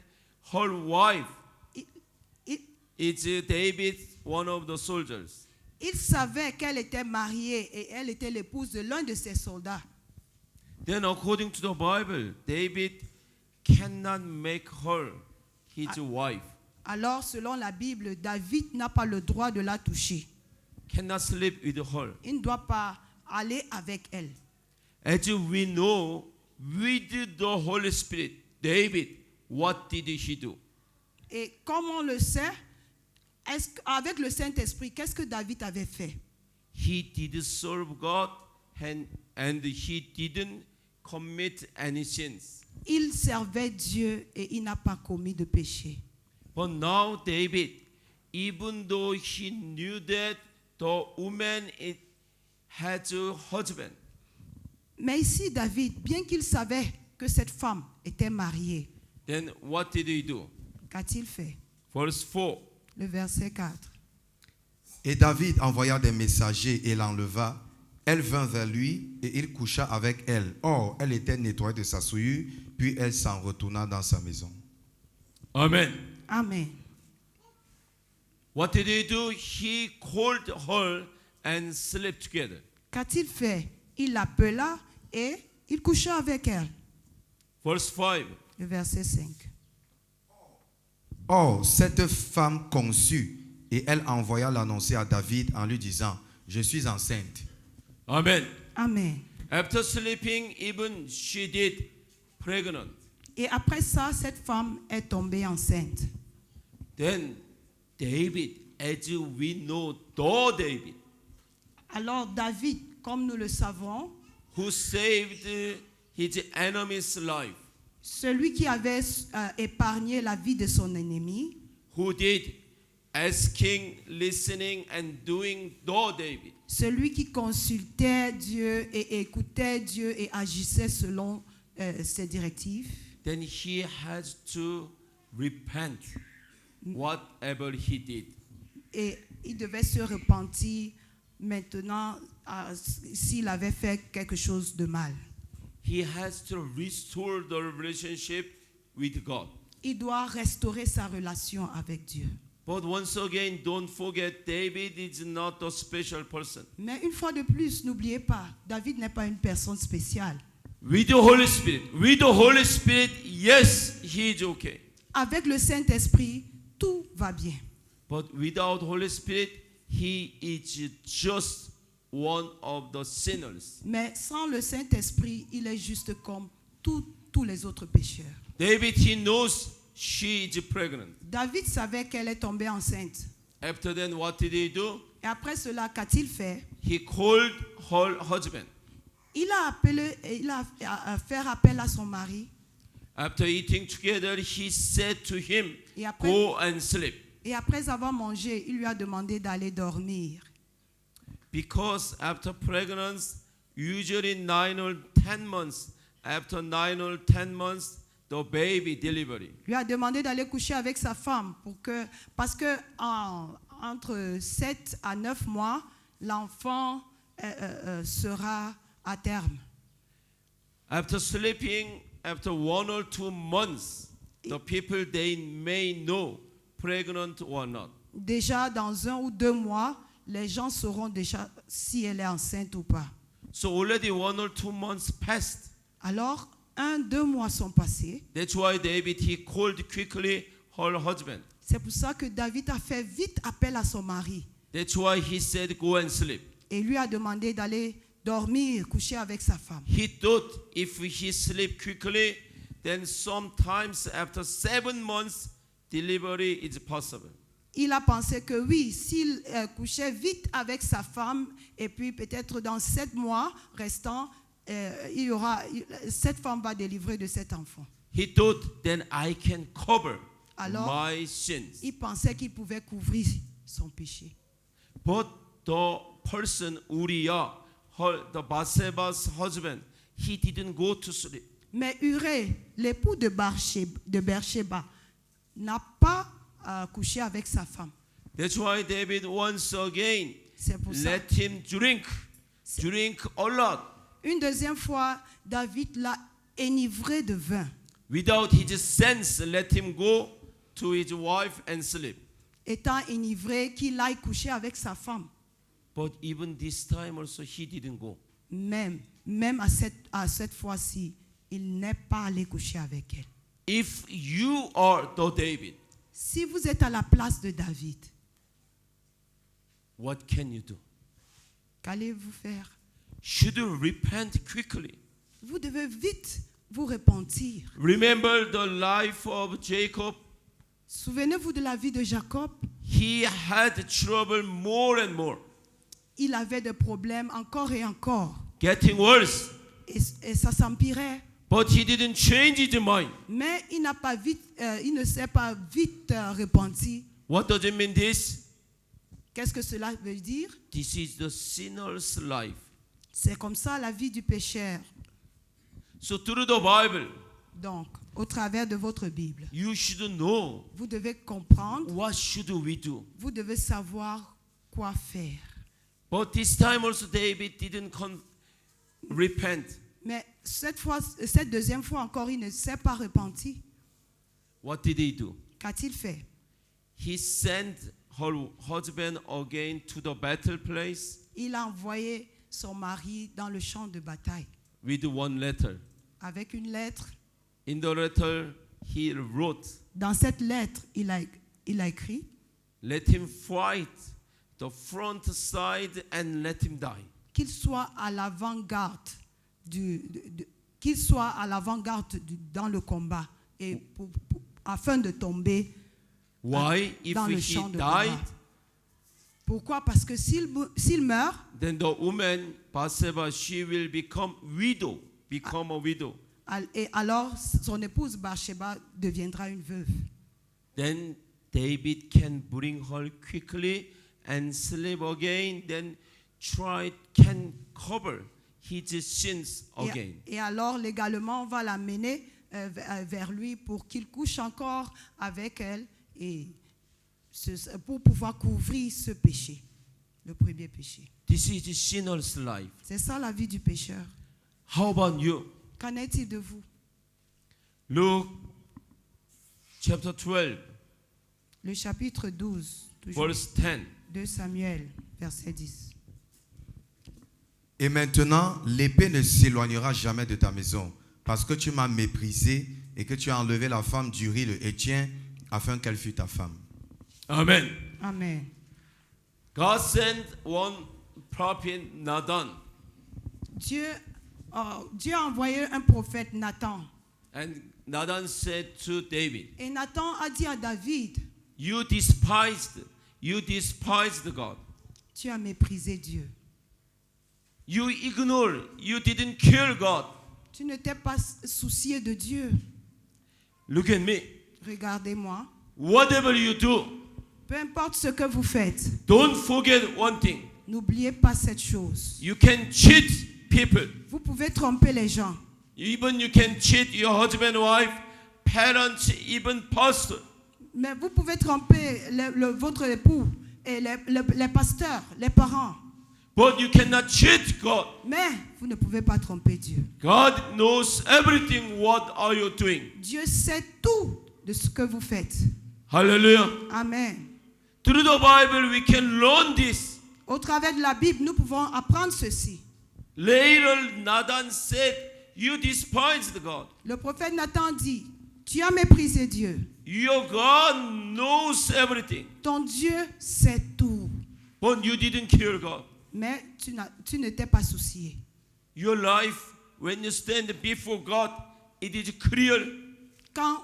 her wife is David, one of the soldiers. Il savait qu'elle était mariée et elle était l'épouse de l'un de ses soldats. Then according to the Bible, David cannot make her his wife, Alors, selon la Bible, David n'a pas le droit de la toucher. cannot sleep with her. Il ne doit pas aller avec elle. As we know, with the Holy Spirit, David, what did he do? Et comme on le sait, avec le Saint-Esprit, qu'est-ce que David avait fait? He did serve God and he didn't commit any sins. Il servait Dieu et il n'a pas commis de péché. But now David, even though he knew that the woman had a husband, Mais ici, David, bien qu'il savait que cette femme était mariée, then what did he do? qu'a-t-il fait? Verse 4. Le verset 4. Et David envoya des messagers et l'enleva. Elle vint vers lui et il coucha avec elle. Or, elle était nettoyée de sa souillure, puis elle s'en retourna dans sa maison. Amen. Amen. What did he do? He called her and slept together. Qu'a-t-il fait? Il l'appela et il coucha avec elle. Verse 5. Le verset 5. Or, cette femme conçut et elle envoya l'annoncer à David en lui disant, je suis enceinte. Amen. Amen. After sleeping, even she did pregnant. Et après ça, cette femme est tombée enceinte. Then David, as we know, the David, Alors David, comme nous le savons, who saved his enemy's life, celui qui avait épargné la vie de son ennemi, who did asking, listening, and doing the David, celui qui consultait Dieu et écoutait Dieu et agissait selon ses directives, then he has to repent whatever he did. et il devait se repentir maintenant s'il avait fait quelque chose de mal. He has to restore the relationship with God. Il doit restaurer sa relation avec Dieu. But once again, don't forget, David is not a special person. Mais une fois de plus, n'oubliez pas, David n'est pas une personne spéciale. With the Holy Spirit, yes, he is okay. Avec le Saint-Esprit, tout va bien. But without Holy Spirit, he is just one of the sinners. Mais sans le Saint-Esprit, il est juste comme tous les autres pécheurs. David, he knows she is pregnant. David savait qu'elle est tombée enceinte. After then, what did he do? Et après cela, qu'a-t-il fait? He called her husband. Il a fait appel à son mari. After eating together, he said to him, Et après, go and sleep. et après avoir mangé, il lui a demandé d'aller dormir. Because after pregnancy, usually 9 or 10 months, after 9 or 10 months, the baby delivery. Lui a demandé d'aller coucher avec sa femme parce que entre 7 à 9 mois, l'enfant sera à terme. After sleeping, after 1 or 2 months, the people, they may know pregnant or not. Déjà dans 1 ou 2 mois, les gens sauront déjà si elle est enceinte ou pas. So already 1 or 2 months passed. Alors, 1-2 mois sont passés. That's why David, he called quickly her husband. C'est pour ça que David a fait vite appel à son mari That's why he said, go and sleep. et lui a demandé d'aller dormir, coucher avec sa femme. He thought if he sleep quickly, then sometimes after 7 months, delivery is possible. Il a pensé que oui, s'il couchait vite avec sa femme et puis peut-être dans 7 mois restants, cette femme va délivrer de cet enfant. He thought, then I can cover Alors, my sins. il pensait qu'il pouvait couvrir son péché. But the person, Uriah, the Bathsheba's husband, he didn't go to sleep. Mais Urée, l'époux de Bersheba, n'a pas couché avec sa femme. That's why David once again C'est pour ça. let him drink a lot. Une deuxième fois, David l'a enivré de vin. Without his sense, let him go to his wife and sleep. Étant enivré, qu'il aille coucher avec sa femme. But even this time also, he didn't go. Même à cette fois-ci, il n'est pas allé coucher avec elle. If you are the David, Si vous êtes à la place de David, what can you do? qu'allez-vous faire? Should you repent quickly? Vous devez vite vous repentir. Remember the life of Jacob. Souvenez-vous de la vie de Jacob. He had trouble more and more, Il avait des problèmes encore et encore. getting worse. et ça s'empirait. But he didn't change his mind. Mais il ne s'est pas vite repenti. What does it mean this? Qu'est-ce que cela veut dire? This is the sinner's life. C'est comme ça la vie du pécheur. So through the Bible, Donc, au travers de votre Bible, you should know vous devez comprendre, what should we do. vous devez savoir quoi faire. But this time also David didn't repent. Mais cette deuxième fois encore, il ne s'est pas repenti. What did he do? Qu'a-t-il fait? He sent her husband again to the battle place Il a envoyé son mari dans le champ de bataille with one letter. avec une lettre. In the letter, he wrote, Dans cette lettre, il a écrit, let him fight the front side and let him die. qu'il soit à l'avant-garde dans le combat et afin de tomber Why? If dans le he champ de died, combat. Pourquoi? Parce que s'il meurt, then the woman, Bathsheba, she will become a widow. et alors son épouse Bathsheba deviendra une veuve. Then David can bring her quickly and sleep again, then can cover his sins again. Et alors légalement on va l'amener vers lui pour qu'il couche encore avec elle et pour pouvoir couvrir ce péché, le premier péché. This is the sinner's life. C'est ça la vie du pécheur. How about you? Qu'en est-il de vous? Luke chapter 12, Le chapitre 12, toujours, verse 10. 2 Samuel, verset 10. Et maintenant, l'épée ne s'éloignera jamais de ta maison, parce que tu m'as méprisé et que tu as enlevé la femme d'Uri le Héthien, afin qu'elle fût ta femme. Amen. Amen. God sent one prophet, Nathan, Dieu a envoyé un prophète, Nathan. and Nathan said to David, Et Nathan a dit à David, you despised God. tu as méprisé Dieu. You ignored, you didn't kill God. Tu ne t'es pas soucié de Dieu. Look at me. Regardez-moi. Whatever you do, Peu importe ce que vous faites, don't forget one thing. n'oubliez pas cette chose. You can cheat people. Vous pouvez tromper les gens. Even you can cheat your husband, wife, parents, even pastor. Mais vous pouvez tromper votre époux et les pasteurs, les parents. But you cannot cheat God. Mais vous ne pouvez pas tromper Dieu. God knows everything. What are you doing? Dieu sait tout de ce que vous faites. Hallelujah. Amen. Through the Bible, we can learn this. Au travers de la Bible, nous pouvons apprendre ceci. Later, Nathan said, you despised God. Le prophète Nathan dit, tu as méprisé Dieu. Your God knows everything. Ton Dieu sait tout. But you didn't kill God. Mais tu ne t'es pas soucié. Your life, when you stand before God, it is clear. Quand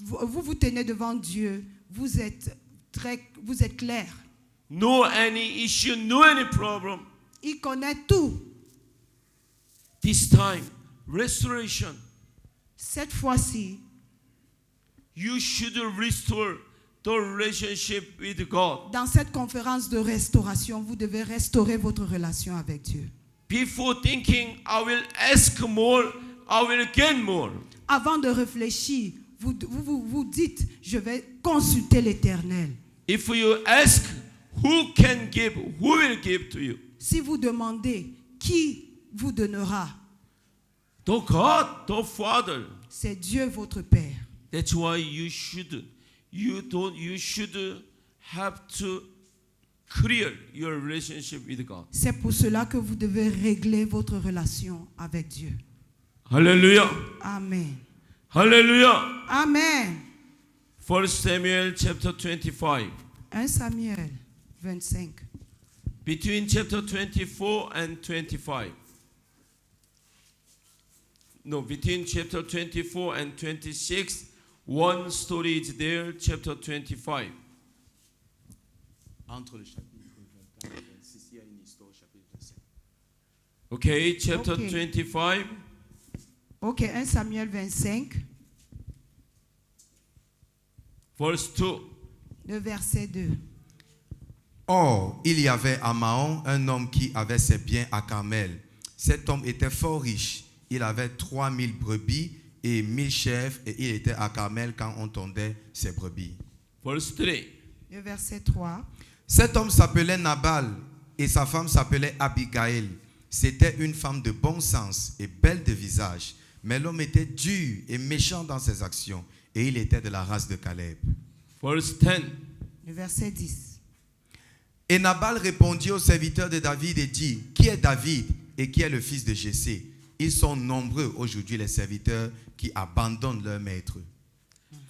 vous tenez devant Dieu, vous êtes clair. No any issue, no any problem. Il connaît tout. This time, restoration. Cette fois-ci, You should restore the relationship with God. dans cette conférence de restauration, vous devez restaurer votre relation avec Dieu. Before thinking, I will ask more, I will gain more. Avant de réfléchir, vous dites, je vais consulter l'Éternel. If you ask, who can give, who will give to you? Si vous demandez, qui vous donnera? The God, the Father. C'est Dieu votre Père. That's why you should have to clear your relationship with God. C'est pour cela que vous devez régler votre relation avec Dieu. Hallelujah. Amen. Hallelujah. Amen. 1 Samuel chapter 25. 1 Samuel 25. Between chapter 24 and 25. No, between chapter 24 and 26, one story is there, chapter 25. Entre le chapitre 24 et 26, il y a une histoire au chapitre 25. Okay, chapter Okay. 25. Ok, 1 Samuel 25, verse 2. le verset 2. Or, il y avait à Mahon un homme qui avait ses biens à Carmel. Cet homme était fort riche. Il avait 3000 brebis et 1000 chèvres, et il était à Carmel quand on tondait ses brebis. Verse 3. Le verset 3. Cet homme s'appelait Nabal et sa femme s'appelait Abigail. C'était une femme de bon sens et belle de visage, mais l'homme était dur et méchant dans ses actions, et il était de la race de Caleb. Verse 10. Le verset 10. Et Nabal répondit aux serviteurs de David et dit, qui est David et qui est le fils de Jessé? Ils sont nombreux aujourd'hui les serviteurs qui abandonnent leur maître.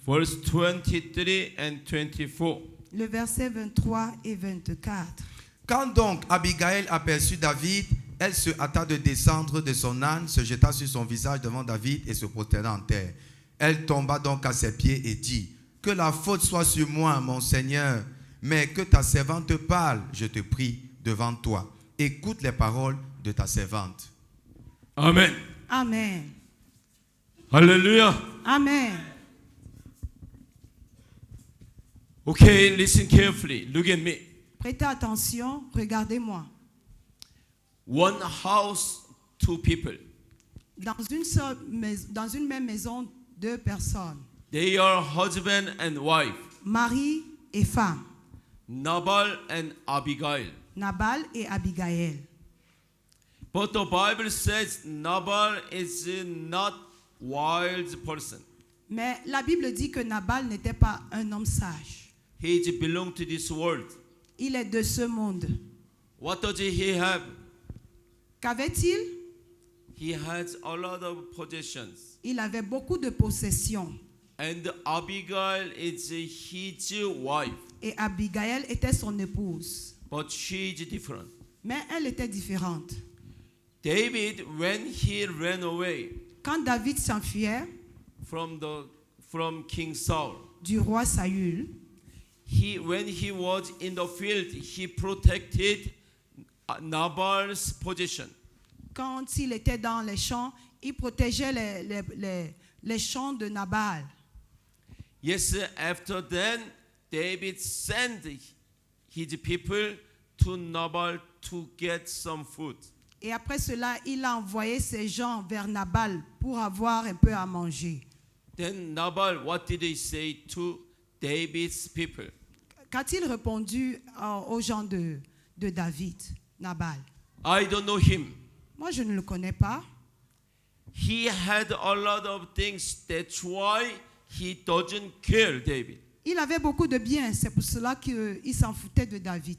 Verse 23 and 24. Le verset 23 et 24. Quand donc Abigail aperçut David, elle se hâta de descendre de son âne, se jeta sur son visage devant David et se prosterna en terre. Elle tomba donc à ses pieds et dit, que la faute soit sur moi, mon Seigneur, mais que ta servante parle, je te prie, devant toi. Écoute les paroles de ta servante. Amen. Amen. Hallelujah. Amen. Okay, listen carefully. Look at me. Prêtez attention, regardez-moi. One house, two people. Dans une même maison, deux personnes, They are husband and wife. mari et femme, Nabal and Abigail. Nabal et Abigail. But the Bible says Nabal is not wise person. Mais la Bible dit que Nabal n'était pas un homme sage. He belongs to this world. Il est de ce monde. What does he have? Qu'avait-il? He has a lot of possessions. Il avait beaucoup de possessions. And Abigail is his wife. Et Abigail était son épouse. But she is different. Mais elle était différente. David, when he ran away Quand David s'enfuyait from King Saul, du roi Saül, when he was in the field, he protected Nabal's possession. quand il était dans les champs, il protégeait les champs de Nabal. Yes, after then, David sent his people to Nabal to get some food. Et après cela, il a envoyé ses gens vers Nabal pour avoir un peu à manger. Then Nabal, what did he say to David's people? Qu'a-t-il répondu aux gens de David, Nabal? I don't know him. Moi, je ne le connais pas. He had a lot of things. That's why he doesn't care, David. Il avait beaucoup de biens, c'est pour cela qu'il s'en foutait de David.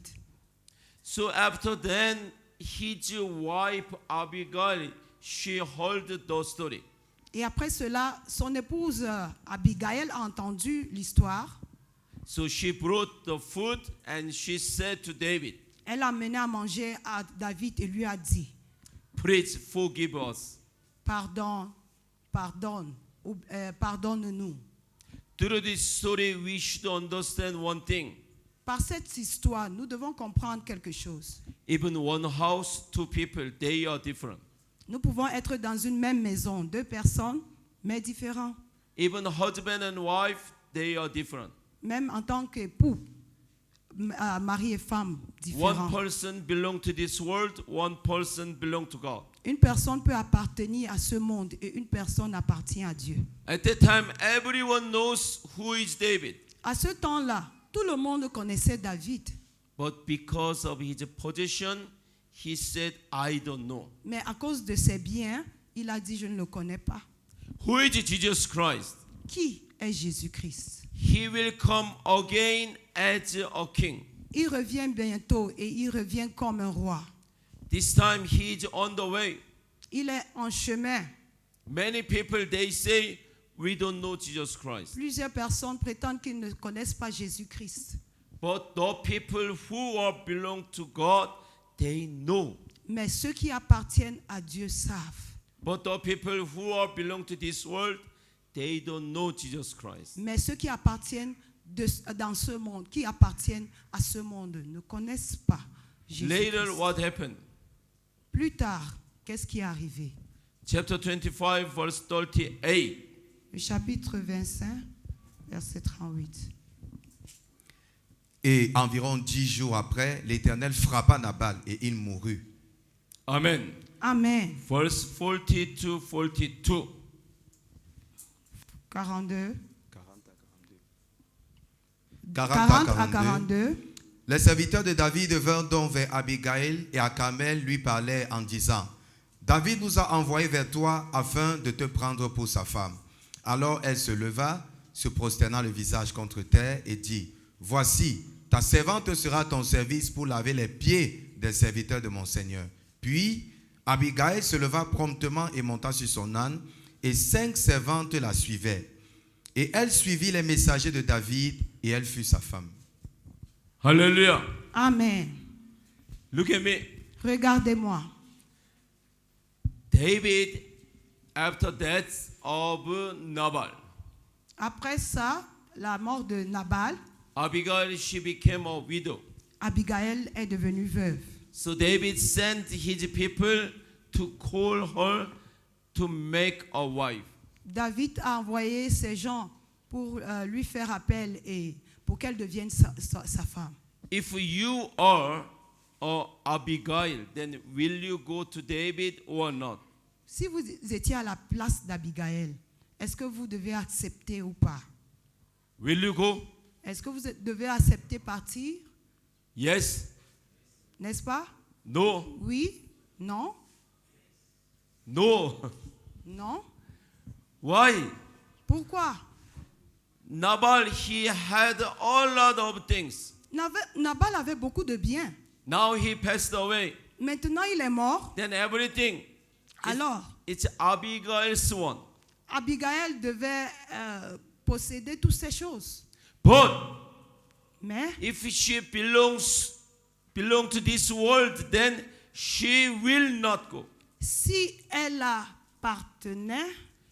So after then, his wife Abigail, she heard the story. Et après cela, son épouse Abigail a entendu l'histoire. So she brought the food and she said to David, Elle a amené à manger à David et lui a dit, please forgive us. Pardonne-nous. Through this story, we should understand one thing. Par cette histoire, nous devons comprendre quelque chose. Even one house, two people, they are different. Nous pouvons être dans une même maison, deux personnes, mais différents. Even husband and wife, they are different. Même en tant qu'époux, mari et femme, différents. One person belongs to this world, one person belongs to God. Une personne peut appartenir à ce monde et une personne appartient à Dieu. At that time, everyone knows who is David. À ce temps-là, tout le monde connaissait David. But because of his position, he said, I don't know. Mais à cause de ses biens, il a dit, je ne le connais pas. Who is Jesus Christ? Qui est Jésus-Christ? He will come again as a king. Il revient bientôt et il revient comme un roi. This time he is on the way. Il est en chemin. Many people, they say, we don't know Jesus Christ. Plusieurs personnes prétendent qu'ils ne connaissent pas Jésus-Christ. But the people who belong to God, they know. Mais ceux qui appartiennent à Dieu savent. But the people who belong to this world, they don't know Jesus Christ. Mais ceux qui appartiennent dans ce monde, qui appartiennent à ce monde, ne connaissent pas Jésus-Christ. Later, what happened? Plus tard, qu'est-ce qui est arrivé? chapter 25, verse 38. Le chapitre 25, verset 38. Et environ 10 jours après, l'Éternel frappa Nabal et il mourut. Amen. Amen. Verse 40 to 42. 42. 40 40 à à 42. 42. Les serviteurs de David vinrent donc vers Abigail et à Carmel lui parlaient en disant, David nous a envoyés vers toi afin de te prendre pour sa femme. Alors elle se leva, se prosternant le visage contre terre et dit, voici, ta servante sera à ton service pour laver les pieds des serviteurs de mon Seigneur. Puis Abigail se leva promptement et monta sur son âne, et 5 servantes la suivaient. Et elle suivit les messagers de David, et elle fut sa femme. Hallelujah. Amen. Look at me. Regardez-moi. David, after death of Nabal, Après ça, la mort de Nabal, Abigail, she became a widow. Abigail est devenue veuve. So David sent his people to call her to make a wife. David a envoyé ses gens pour lui faire appel et pour qu'elle devienne sa femme. If you are Abigail, then will you go to David or not? Si vous étiez à la place d'Abigail, est-ce que vous devez accepter ou pas? Will you go? Est-ce que vous devez accepter partir? Yes? N'est-ce pas? No? Oui? Non? No? Non? Why? Pourquoi? Nabal, he had a lot of things. Nabal avait beaucoup de biens. Now he passed away. Maintenant, il est mort. Then everything, Alors, it's Abigail's one. Abigail devait posséder toutes ces choses. But Mais if she belong to this world, then she will not go. si elle appartenait,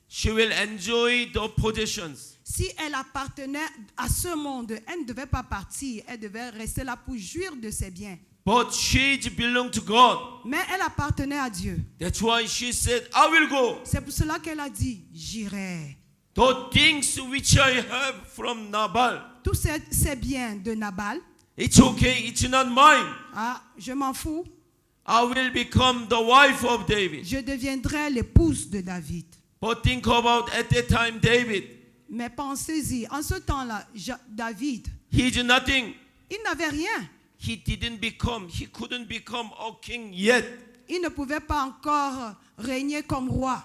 She will enjoy the possessions. si elle appartenait à ce monde, elle ne devait pas partir. Elle devait rester là pour jouir de ses biens. But she belonged to God. Mais elle appartenait à Dieu. That's why she said, I will go. C'est pour cela qu'elle a dit, j'irai. The things which I have from Nabal, Tous ces biens de Nabal, it's okay, it's not mine. je m'en fous. I will become the wife of David. Je deviendrai l'épouse de David. But think about at that time, David, Mais pensez-y, en ce temps-là, David, he did nothing. il n'avait rien. He couldn't become a king yet. Il ne pouvait pas encore régner comme roi.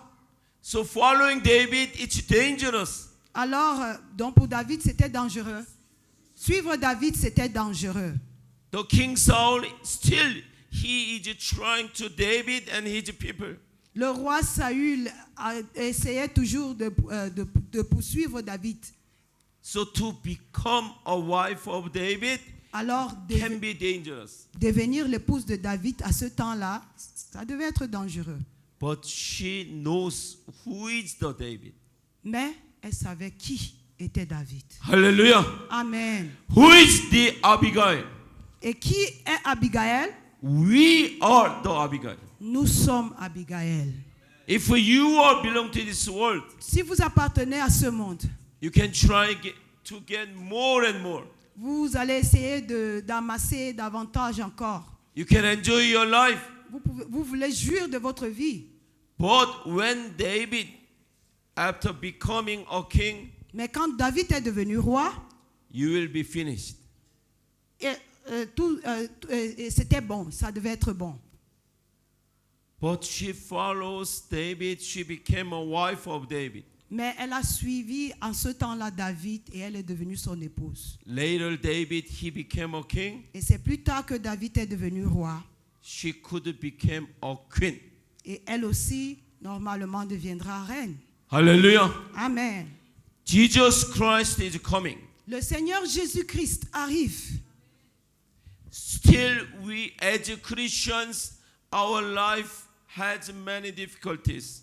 So following David, it's dangerous. Alors, donc pour David, c'était dangereux. Suivre David, c'était dangereux. The king Saul, still, he is trying to David and his people. Le roi Saül essayait toujours de poursuivre David. So to become a wife of David Alors, can be dangerous. devenir l'épouse de David à ce temps-là, ça devait être dangereux. But she knows who is the David. Mais elle savait qui était David. Hallelujah. Amen. Who is the Abigail? Et qui est Abigail? We are the Abigail. Nous sommes Abigail. If you are belong to this world, Si vous appartenez à ce monde, you can try to get more and more. vous allez essayer d'amasser davantage encore. You can enjoy your life. Vous voulez jouir de votre vie. But when David, after becoming a king, Mais quand David est devenu roi, you will be finished. c'était bon, ça devait être bon. But she follows David. She became a wife of David. Mais elle a suivi en ce temps-là David et elle est devenue son épouse. Later, David, he became a king. Et c'est plus tard que David est devenu roi. She could become a queen. Et elle aussi, normalement, deviendra reine. Hallelujah. Amen. Jesus Christ is coming. Le Seigneur Jésus-Christ arrive. Still, we as Christians, our life has many difficulties.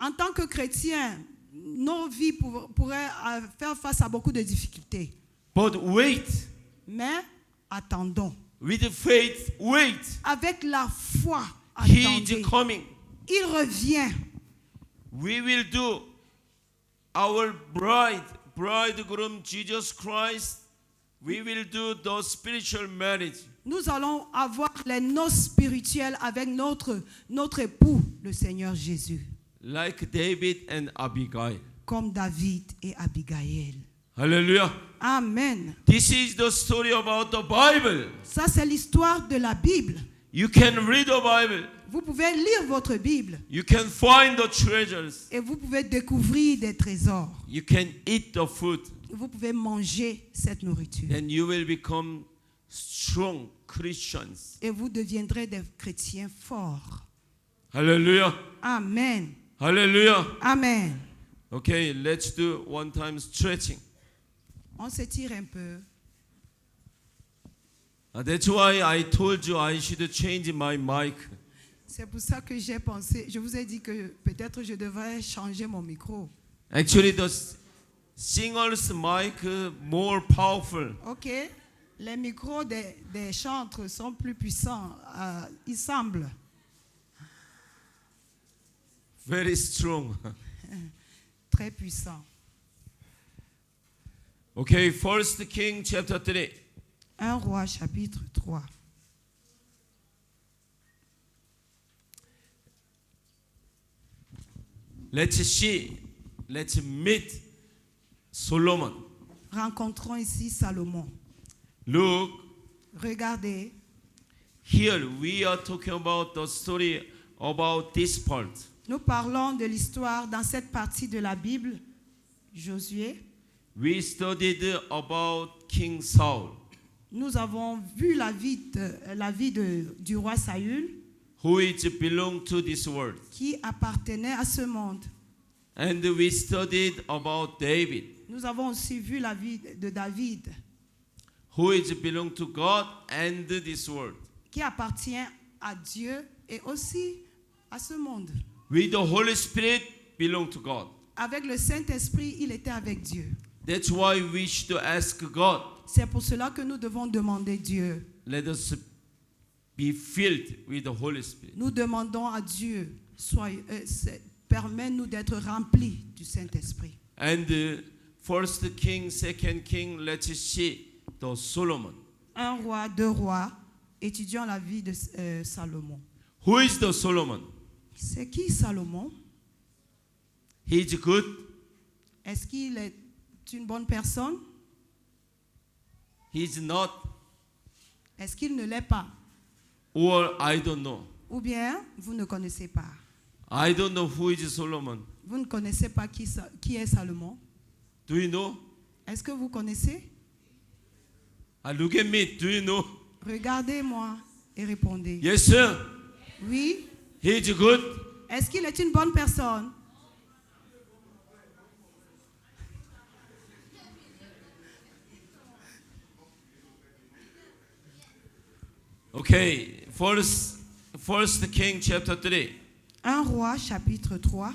En tant que chrétiens, nos vies pourraient faire face à beaucoup de difficultés. But wait, Mais attendons. with faith, wait. Avec la foi, He is attendez. coming. Il revient. we will do our bridegroom Jesus Christ, we will do the spiritual marriage. Nous allons avoir les noces spirituelles avec notre époux, le Seigneur Jésus, Like David and Abigail. comme David et Abigail. Hallelujah. Amen. This is the story about the Bible. Ça, c'est l'histoire de la Bible. You can read the Bible. Vous pouvez lire votre Bible You can find the treasures. et vous pouvez découvrir des trésors. You can eat the food. Vous pouvez manger cette nourriture. Then you will become strong Christians. Et vous deviendrez des chrétiens forts. Hallelujah. Amen. Hallelujah. Amen. Okay, let's do one time stretching. On s'étire un peu. That's why I told you I should change my mic. C'est pour ça que j'ai pensé, je vous ai dit que peut-être je devrais changer mon micro. Actually, the singer's mic more powerful. Ok, les micros des chantres sont plus puissants, il semble. Very strong. Très puissants. Okay, First King chapter 3. 1 Roi chapitre 3. Let's meet Solomon. Rencontrons ici Salomon. Look, Regardez, here we are talking about the story about this part. nous parlons de l'histoire dans cette partie de la Bible, Josué. We studied about King Saul, Nous avons vu la vie du roi Saül who is belong to this world. qui appartenait à ce monde. And we studied about David, Nous avons aussi vu la vie de David who is belong to God and this world. qui appartient à Dieu et aussi à ce monde. With the Holy Spirit belong to God. Avec le Saint-Esprit, il était avec Dieu. That's why we should ask God, C'est pour cela que nous devons demander Dieu. let us be filled with the Holy Spirit. Nous demandons à Dieu, permets-nous d'être remplis du Saint-Esprit. And First King, Second King, let's see the Solomon. 1 roi, 2 rois, étudions la vie de Salomon. Who is the Solomon? C'est qui Salomon? He is good. Est-ce qu'il est une bonne personne? He is not. Est-ce qu'il ne l'est pas? Or I don't know. Ou bien, vous ne connaissez pas. I don't know who is Solomon. Vous ne connaissez pas qui est Salomon? Do you know? Est-ce que vous connaissez? Look at me. Do you know? Regardez-moi et répondez. Yes, sir. Oui. He is good. Est-ce qu'il est une bonne personne? Okay. First King chapter 3. 1 roi chapitre 3,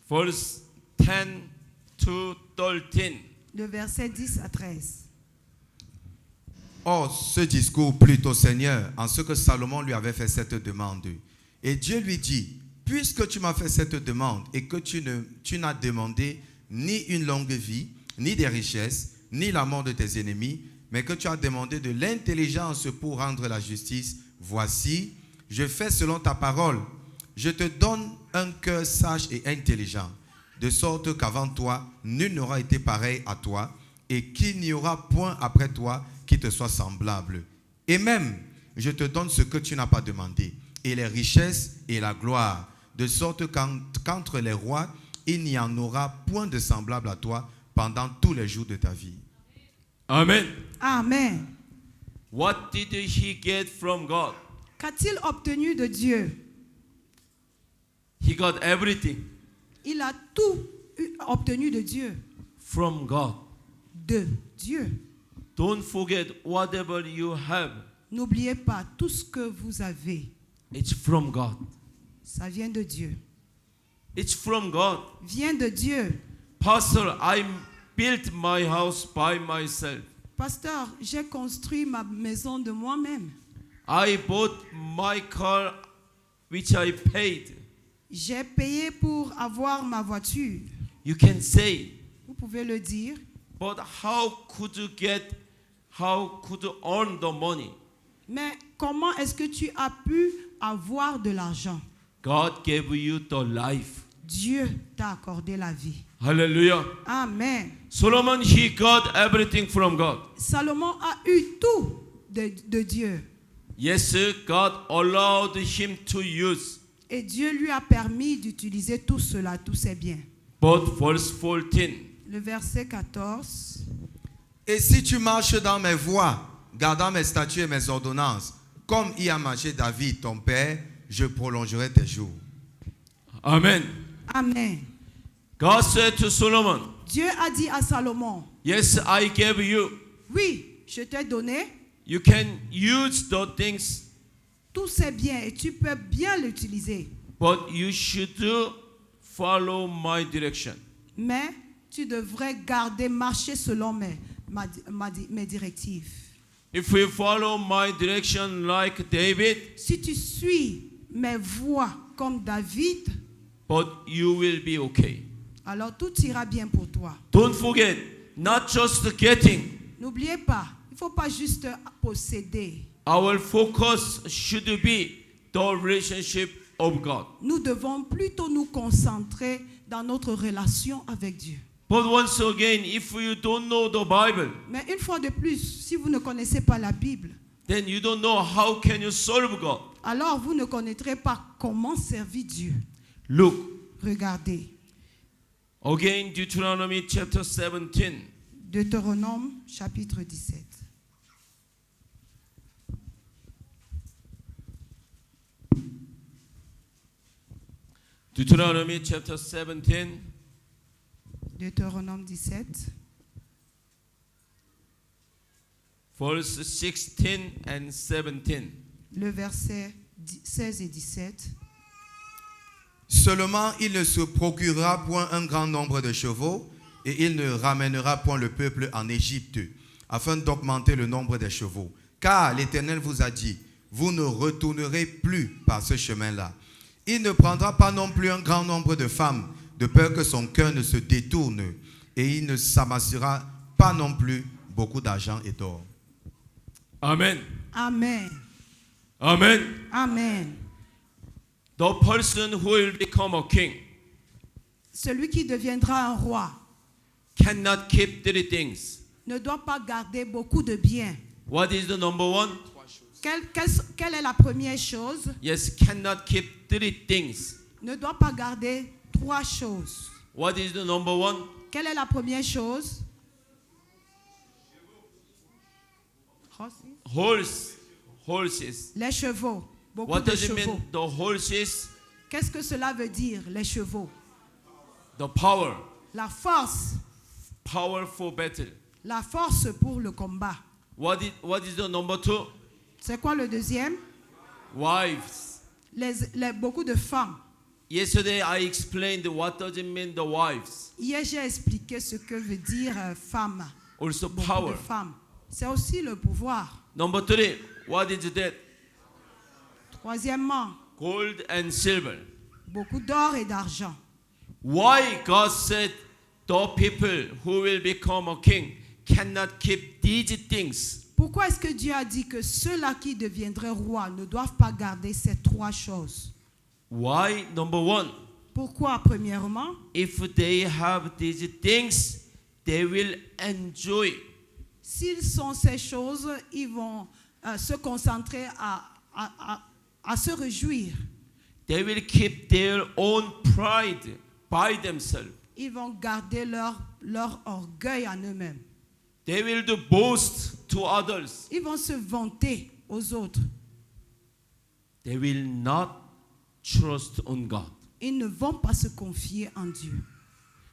Verse 10 to 13. de versets 10 à 13. Or, ce discours plut au Seigneur en ce que Salomon lui avait fait cette demande. Et Dieu lui dit, puisque tu m'as fait cette demande et que tu n'as demandé ni une longue vie, ni des richesses, ni la mort de tes ennemis, mais que tu as demandé de l'intelligence pour rendre la justice, voici, je fais selon ta parole. Je te donne un cœur sage et intelligent, de sorte qu'avant toi, nul n'aura été pareil à toi, et qu'il n'y aura point après toi qui te soit semblable. Et même, je te donne ce que tu n'as pas demandé, et les richesses et la gloire, de sorte qu'entre les rois, il n'y en aura point de semblable à toi pendant tous les jours de ta vie. Amen. Amen. What did he get from God? Qu'a-t-il obtenu de Dieu? He got everything Il a tout obtenu de Dieu. from God. De Dieu. Don't forget, whatever you have, N'oubliez pas, tout ce que vous avez, it's from God. ça vient de Dieu. It's from God. Vient de Dieu. Pastor, I built my house by myself. Pasteur, j'ai construit ma maison de moi-même. I bought my car, which I paid. j'ai payé pour avoir ma voiture. You can say, Vous pouvez le dire. but how could you earn the money? Mais comment est-ce que tu as pu avoir de l'argent? God gave you the life. Dieu t'a accordé la vie. Hallelujah. Amen. Solomon, he got everything from God. Salomon a eu tout de Dieu. Yes, sir, God allowed him to use. Et Dieu lui a permis d'utiliser tout cela, tous ses biens. But verse 14. Le verset 14. Et si tu marches dans mes voies, gardant mes statuts et mes ordonnances, comme y a marché David, ton père, je prolongerai tes jours. Amen. Amen. God said to Solomon, Dieu a dit à Salomon, yes, I gave you. oui, je t'ai donné You can use the things, tous ces biens et tu peux bien l'utiliser. but you should follow my direction. Mais tu devrais garder, marcher selon mes directives. If we follow my direction like David, Si tu suis mes voies comme David, but you will be okay. alors tout ira bien pour toi. Don't forget, not just getting. N'oubliez pas, il ne faut pas juste posséder. Our focus should be the relationship of God. Nous devons plutôt nous concentrer dans notre relation avec Dieu. But once again, if you don't know the Bible, Mais une fois de plus, si vous ne connaissez pas la Bible, then you don't know how can you serve God. alors vous ne connaîtrez pas comment servir Dieu. Look, Regardez, again, Deuteronomy chapter 17. Deutéronome chapitre 17. Deuteronomy chapter 17, Deutéronome 17, verse 16 and 17. le verset 16 et 17. Seulement, il ne se procurera point un grand nombre de chevaux, et il ne ramènera point le peuple en Égypte, afin d'augmenter le nombre des chevaux. Car l'Éternel vous a dit, vous ne retournerez plus par ce chemin-là. Il ne prendra pas non plus un grand nombre de femmes, de peur que son cœur ne se détourne, et il ne s'amassera pas non plus beaucoup d'argent et d'or. Amen. Amen. Amen. Amen. The person who will become a king Celui qui deviendra un roi cannot keep three things. ne doit pas garder beaucoup de biens. What is the number one? Quelle est la première chose? Yes, cannot keep three things. Ne doit pas garder trois choses. What is the number one? Quelle est la première chose? Horses. Les chevaux. Beaucoup What de does it chevaux. mean? The horses, Qu'est-ce que cela veut dire, les chevaux? the power, La force. power for battle. La force pour le combat. What is the number two? C'est quoi le deuxième? Wives. Beaucoup de femmes. Yesterday I explained what does it mean the wives. Hier, j'ai expliqué ce que veut dire femme. Also Beaucoup power. de femmes. C'est aussi le pouvoir. Number three, what is that? Troisièmement, Gold and silver. beaucoup d'or et d'argent. Why God said the people who will become a king cannot keep these things? Pourquoi est-ce que Dieu a dit que ceux-là qui deviendraient rois ne doivent pas garder ces trois choses? Why? Number one, Pourquoi, premièrement? if they have these things, they will enjoy. S'ils sont ces choses, ils vont se concentrer à se réjouir. They will keep their own pride by themselves. Ils vont garder leur orgueil en eux-mêmes. They will do boast to others. Ils vont se vanter aux autres. They will not trust on God. Ils ne vont pas se confier en Dieu.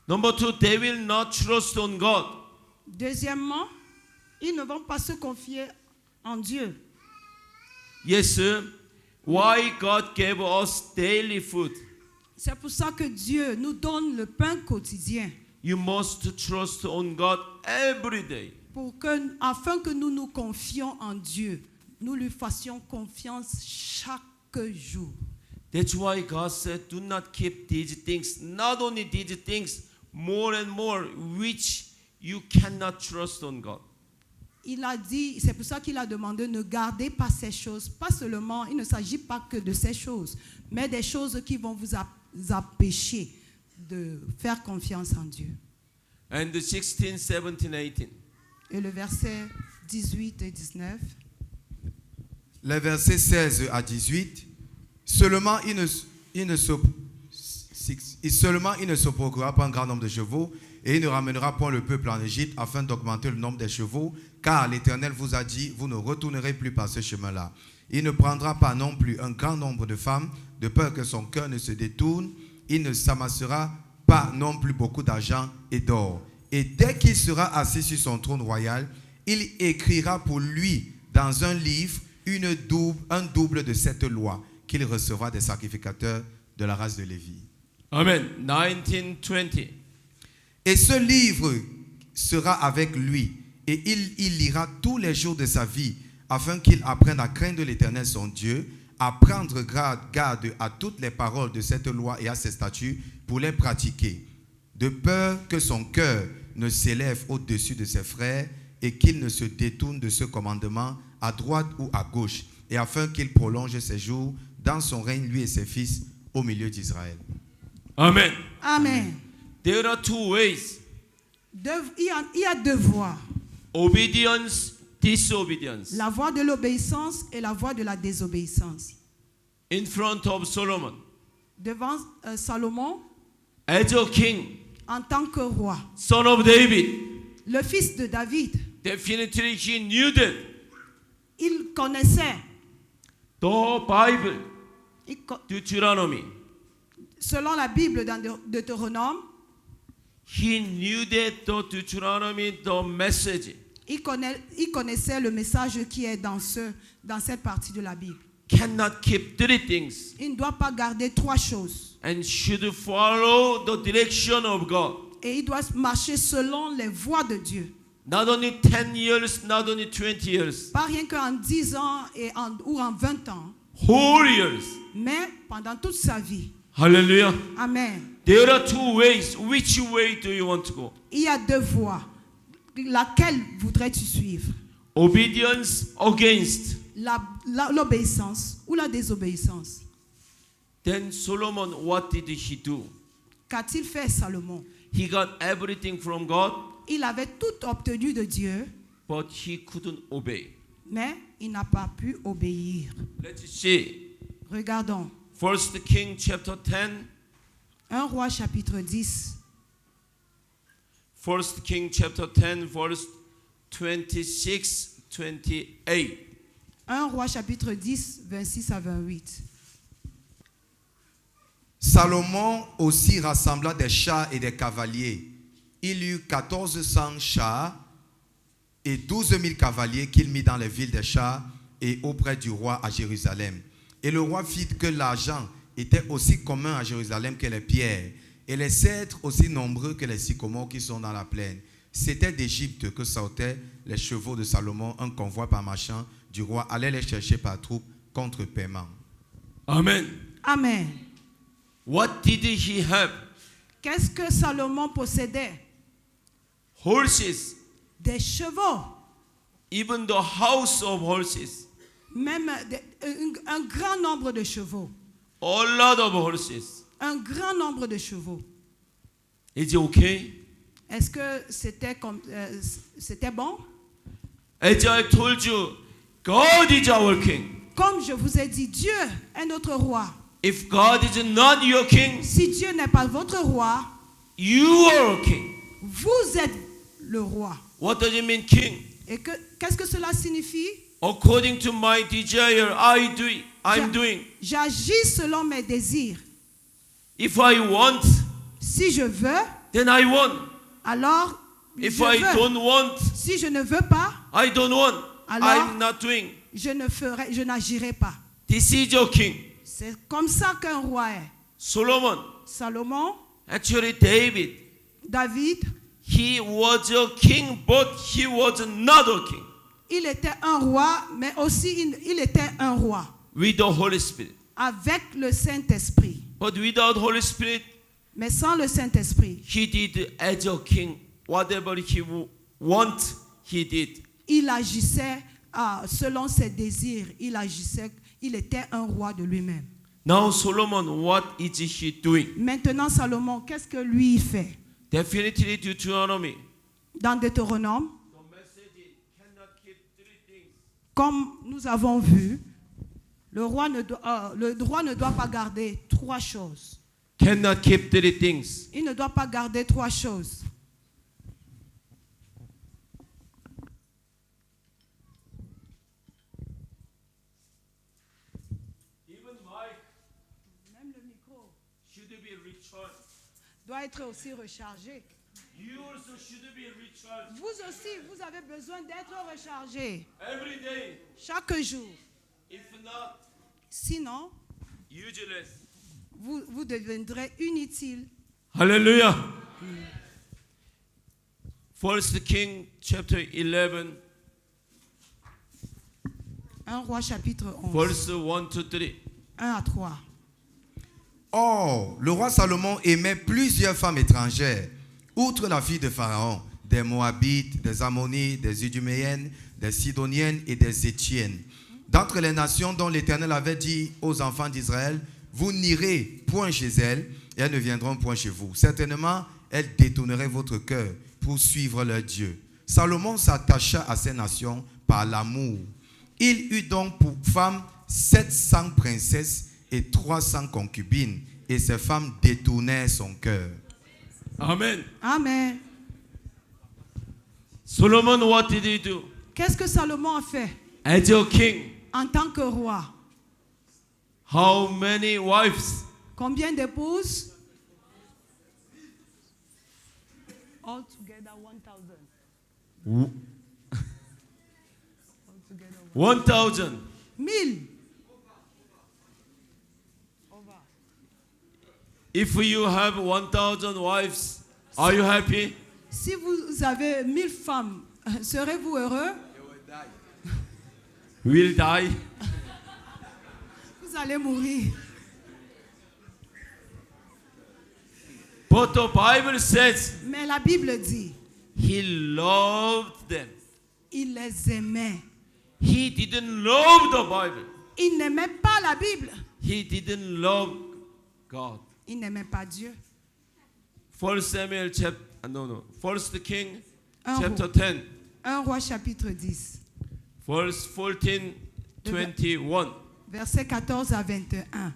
Number two, they will not trust on God. Deuxièmement, ils ne vont pas se confier en Dieu. Yes, sir. Why God gave us daily food? C'est pour ça que Dieu nous donne le pain quotidien. You must trust on God every day. Afin que nous nous confions en Dieu, nous lui fassions confiance chaque jour. That's why God said, do not keep these things, not only these things, more and more, which you cannot trust on God. Il a dit, c'est pour ça qu'il a demandé, ne gardez pas ces choses. Pas seulement, il ne s'agit pas que de ces choses, mais des choses qui vont vous empêcher de faire confiance en Dieu. And the 16, 17, 18. Et le verset 18 et 19. Les versets 16 à 18. Seulement il ne se procurera pas un grand nombre de chevaux et il ne ramènera point le peuple en Égypte afin d'augmenter le nombre des chevaux, car l'Éternel vous a dit, vous ne retournerez plus par ce chemin-là. Il ne prendra pas non plus un grand nombre de femmes, de peur que son cœur ne se détourne. Il ne s'amassera pas non plus beaucoup d'argent et d'or. Et dès qu'il sera assis sur son trône royal, il écrira pour lui dans un livre un double de cette loi qu'il recevra des sacrificateurs de la race de Lévi. Amen. 19, 20. Et ce livre sera avec lui, et il lira tous les jours de sa vie, afin qu'il apprenne à craindre l'Éternel son Dieu, à prendre garde à toutes les paroles de cette loi et à ses statuts pour les pratiquer, de peur que son cœur ne s'élève au-dessus de ses frères et qu'il ne se détourne de ce commandement à droite ou à gauche, et afin qu'il prolonge ses jours dans son règne, lui et ses fils, au milieu d'Israël. Amen. Amen. There are two ways. Il y a deux voies. Obedience, disobedience. La voie de l'obéissance et la voie de la désobéissance. In front of Solomon, Devant Salomon, as a king, en tant que roi, son of David, le fils de David, definitely he knew that il connaissait, the Bible, il co- Deuteronomy, selon la Bible dans Deutéronome, he knew that the Deuteronomy, the message il connaissait le message qui est dans cette partie de la Bible. cannot keep three things Il ne doit pas garder trois choses. and should follow the direction of God. Et il doit marcher selon les voies de Dieu. Not only 10 years, not only 20 years, Pas rien qu'en 10 ans ou en 20 ans, whole years. mais pendant toute sa vie. Hallelujah. Amen. There are two ways. Which way do you want to go? Il y a deux voies. Laquelle voudrais-tu suivre? Obedience against. L'obéissance ou la désobéissance? Then Solomon, what did he do? Qu'a-t-il fait Salomon? He got everything from God, Il avait tout obtenu de Dieu, but he couldn't obey. mais il n'a pas pu obéir. Let's see. Regardons. 1 King chapter 10. 1 Roi chapitre 10. 1 King chapter 10 verse 26, 28. 1 Roi chapitre 10, 26 à 28. Salomon aussi rassembla des chars et des cavaliers. Il eut 1400 chars et 12 000 cavaliers qu'il mit dans les villes des chars et auprès du roi à Jérusalem. Et le roi fit que l'argent était aussi commun à Jérusalem que les pierres, et les cèdres aussi nombreux que les sycomores qui sont dans la plaine. C'était d'Égypte que sortaient les chevaux de Salomon, un convoi par marchand du roi allait les chercher par troupes contre paiement. Amen. Amen. What did he have? Qu'est-ce que Salomon possédait? Horses. Des chevaux, Even the house of horses. même un grand nombre de chevaux. A lot of horses. Un grand nombre de chevaux. Is it okay? Est-ce que c'était bon? As I told you, God is our king. Comme je vous ai dit, Dieu est notre roi. If God is not your king, Si Dieu n'est pas votre roi, you are a king. vous êtes le roi. What does it mean, king? Et qu'est-ce que cela signifie? According to my desire, I'm doing. J'agis selon mes désirs. If I want, Si je veux, then I want. alors If je I veux. don't want, Si je ne veux pas, I don't want. Alors? I'm not doing. je n'agirai pas. This is your king. C'est comme ça qu'un roi est. Solomon, Salomon, actually David, David, he was a king, but he was not a king. il était un roi, mais aussi il était un roi With the Holy Spirit. avec le Saint-Esprit. But without Holy Spirit, Mais sans le Saint-Esprit, he did as a king. Whatever he want, he did. il agissait selon ses désirs. Il était un roi de lui-même. Now Solomon, what is he doing? Maintenant, Salomon, qu'est-ce que lui il fait? Definitely Deuteronomy. Dans Deutéronome, The message is, cannot keep three things. comme nous avons vu, le roi ne doit pas garder trois choses. Cannot keep three things. Il ne doit pas garder trois choses. Even Mike Même le micro should be recharged. doit être aussi rechargé. You also should be recharged Vous aussi, vous avez besoin d'être rechargé every day. chaque jour. If not, Sinon, useless. vous deviendrez inutile. Hallelujah. First King chapter 11, 1 Roi chapitre 11, verse 1 to 3. 1 à 3. Or, le roi Salomon aimait plusieurs femmes étrangères, outre la fille de Pharaon, des Moabites, des Ammonites, des Iduméennes, des Sidoniennes et des Étiennes. D'entre les nations dont l'Éternel avait dit aux enfants d'Israël, vous n'irez point chez elles, et elles ne viendront point chez vous. Certainement, elles détourneraient votre cœur pour suivre leur Dieu. Salomon s'attacha à ces nations par l'amour. Il eut donc pour femmes 700 princesses et 300 concubines, et ces femmes détournèrent son cœur. Amen. Amen. Solomon, what did he do? Qu'est-ce que Salomon a fait As a king, en tant que roi? how many wives? Combien d'épouses? All together 1,000. 1,000. 1000. If you have 1,000 wives, are you happy? Si vous avez 1000 femmes, serez-vous heureux? Will die. Vous allez mourir. But the Bible says Mais la Bible dit, he loved them. il les aimait. He didn't love the Bible. Il n'aimait pas la Bible. He didn't love God. Il n'aimait pas Dieu. First Samuel chapter First King Un chapter roi. 10, 1 Roi chapitre 10, verse 14, 21. versets 14 à 21.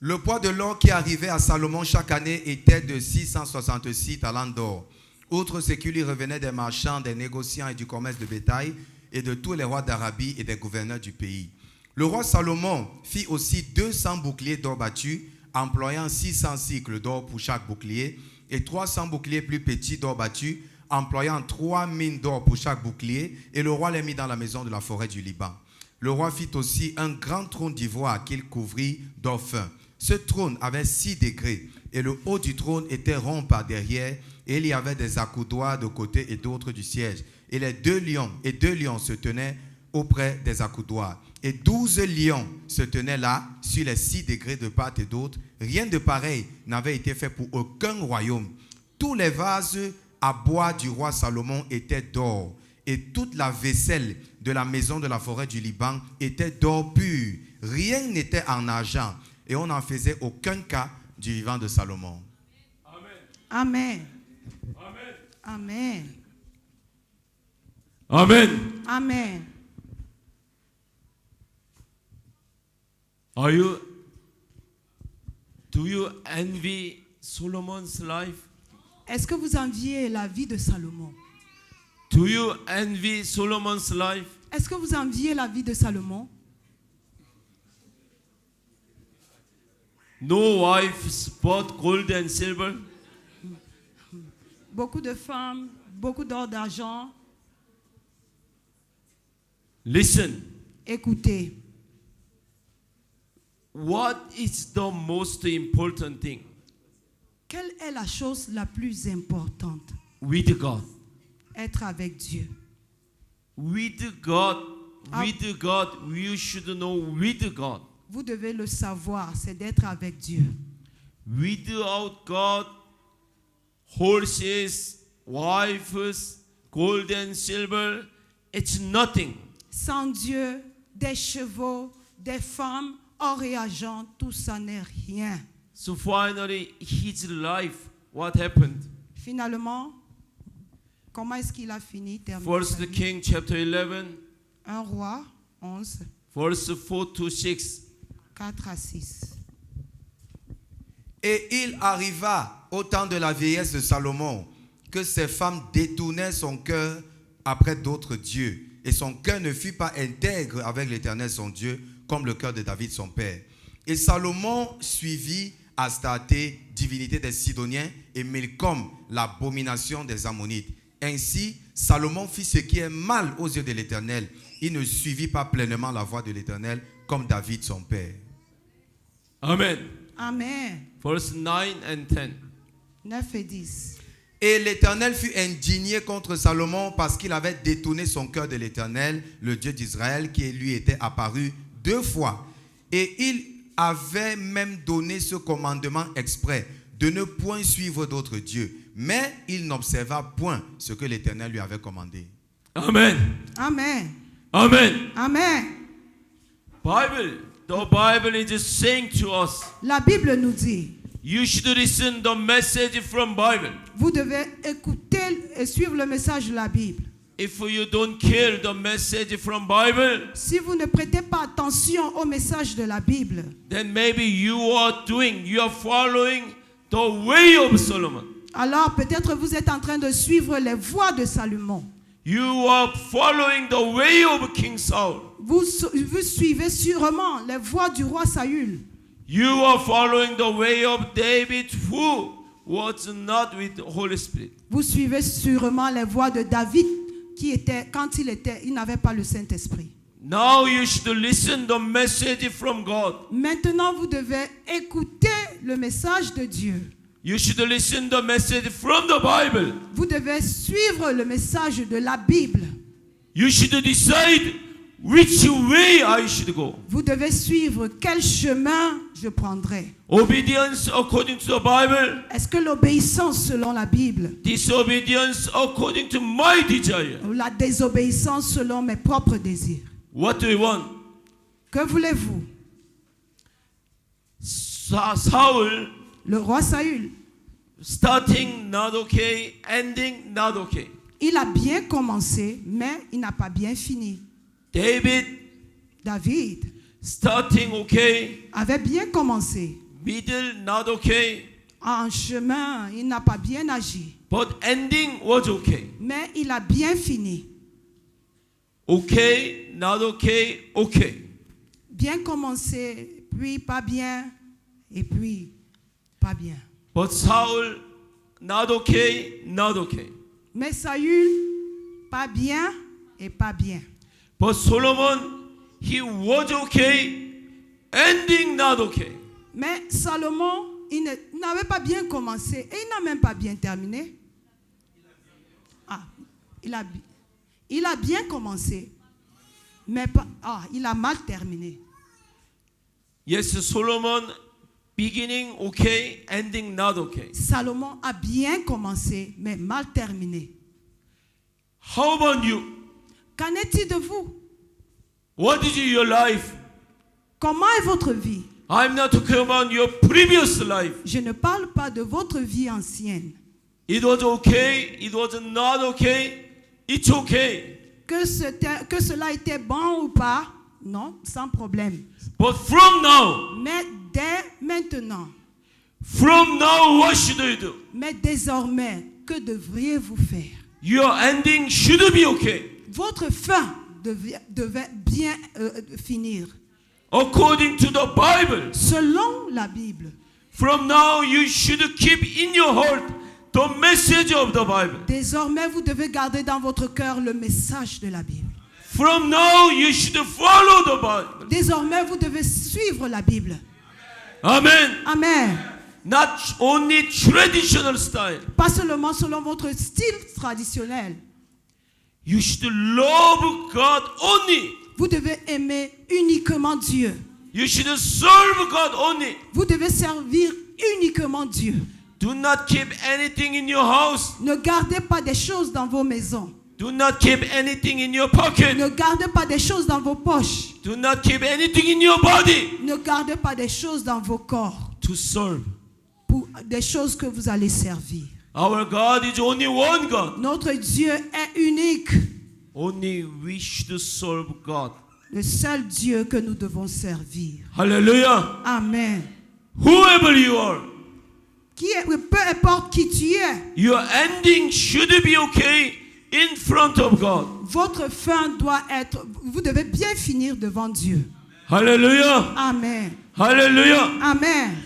Le poids de l'or qui arrivait à Salomon chaque année était de 666 talents d'or. Outre ce qui lui revenait des marchands, des négociants et du commerce de bétail, et de tous les rois d'Arabie et des gouverneurs du pays. Le roi Salomon fit aussi 200 boucliers d'or battus, employant 600 cycles d'or pour chaque bouclier, et 300 boucliers plus petits d'or battus, employant 3 mines d'or pour chaque bouclier, et le roi les mit dans la maison de la forêt du Liban. Le roi fit aussi un grand trône d'ivoire qu'il couvrit d'or fin. Ce trône avait 6 degrés, et le haut du trône était rond par derrière, et il y avait des accoudoirs de côté et d'autre du siège. Et deux lions se tenaient auprès des accoudoirs. Et 12 lions se tenaient là, sur les 6 degrés de part et d'autre. Rien de pareil n'avait été fait pour aucun royaume. Tous les vases à bois du roi Salomon étaient d'or. Et toute la vaisselle de la maison de la forêt du Liban était d'or pur. Rien n'était en argent. Et on n'en faisait aucun cas du vivant de Salomon. Amen. Amen. Amen. Amen. Amen. Do you envy Solomon's life? Est-ce que vous enviez la vie de Salomon? Do you envy Solomon's life? Est-ce que vous enviez la vie de Salomon? No wives, but gold and silver. Beaucoup de femmes, beaucoup d'or d'argent. Listen, Écoutez, what is the most important thing quelle est la chose la plus importante? with God? Être avec Dieu. With God, with God, you should know with God. Vous devez le savoir, c'est d'être avec Dieu. Without God, horses, wives, gold and silver, it's nothing. Sans Dieu, des chevaux, des femmes, or et argent, tout ça n'est rien. So finally, his life, what happened? Finalement, comment est-ce qu'il a fini? Terminé sa First vie? King chapter 11, 1 Roi 11, verse 4 to 6. 4 à 6. Et il arriva au temps de la vieillesse de Salomon que ses femmes détournaient son cœur après d'autres dieux. Et son cœur ne fut pas intègre avec l'Éternel son Dieu, comme le cœur de David son père. Et Salomon suivit Astarté, divinité des Sidoniens, et Milcom, l'abomination des Ammonites. Ainsi, Salomon fit ce qui est mal aux yeux de l'Éternel. Il ne suivit pas pleinement la voie de l'Éternel, comme David son père. Amen. Amen. Verse 9 and 10. 9 et 10. Et l'Éternel fut indigné contre Salomon parce qu'il avait détourné son cœur de l'Éternel, le Dieu d'Israël, qui lui était apparu 2 fois. Et il avait même donné ce commandement exprès, de ne point suivre d'autres dieux. Mais il n'observa point ce que l'Éternel lui avait commandé. Amen. Amen. Amen. Amen. The Bible is just saying to us, La Bible nous dit, you should listen the message from Bible. vous devez écouter et suivre le message de la Bible. If you don't care the message from Bible, Si vous ne prêtez pas attention au message de la Bible, then maybe you are following the way of Solomon. alors peut-être vous êtes en train de suivre les voies de Salomon. You are following the way of King Saul. Vous suivez sûrement les voies du roi Saül. You are following the way of David, who was not with the Holy Spirit. Vous suivez sûrement les voies de David qui était il n'avait pas le Saint-Esprit. Now you should listen the message from God. Maintenant, vous devez écouter le message de Dieu. You should listen the message from the Bible. Vous devez suivre le message de la Bible. You should decide which way I should go. Vous devez suivre quel chemin je prendrai. Obedience according to the Bible, Est-ce que l'obéissance selon la Bible disobedience according to my desire. ou la désobéissance selon mes propres désirs? What do you want? Que voulez-vous? Saul, Le roi Saül, starting not okay, ending not okay. il a bien commencé, mais il n'a pas bien fini. David Starting okay, avait bien commencé. middle not okay, En chemin, il n'a pas bien agi, but ending was okay. mais il a bien fini. Okay, not okay, okay. Bien commencé, puis pas bien, et puis pas bien. But Saul, not okay, not okay. Mais Saül, pas bien et pas bien. But Solomon, he was okay, ending not okay. Mais Salomon, il n'avait pas bien commencé et il n'a même pas bien terminé. Ah, il a bien commencé, mais il a mal terminé. Yes, Solomon, beginning okay, ending not okay. Salomon a bien commencé, mais mal terminé. How about you? Qu'en est-il de vous? What is your life? Comment est votre vie? I'm not talking about your previous life. Je ne parle pas de votre vie ancienne. It was okay, it was not okay, it's okay. Que cela était bon ou pas, non, sans problème. But from now, Mais dès maintenant, what should you do? mais désormais, que devriez-vous faire? Your ending should be okay. Votre fin devait bien finir. According to the Bible. Selon la Bible. From now, you should keep in your heart the message of the Bible. Désormais, vous devez garder dans votre cœur le message de la Bible. From now, you should follow the Bible. Désormais, vous devez suivre la Bible. Amen. Amen. Not only traditional style. Pas seulement selon votre style traditionnel. You should love God only. Vous devez aimer uniquement Dieu. You should serve God only. Vous devez servir uniquement Dieu. Do not keep anything in your house. Ne gardez pas des choses dans vos maisons. Do not keep anything in your pocket. Ne gardez pas des choses dans vos poches. Do not keep anything in your body. Ne gardez pas des choses dans vos corps. To serve. Pour des choses que vous allez servir. Our God is only one God. Notre Dieu est unique. Only we should serve God. Le seul Dieu que nous devons servir. Hallelujah. Amen. Whoever you are, Peu importe qui tu es, your ending should be okay in front of God. votre fin doit être, vous devez bien finir devant Dieu. Hallelujah. Amen. Hallelujah. Amen.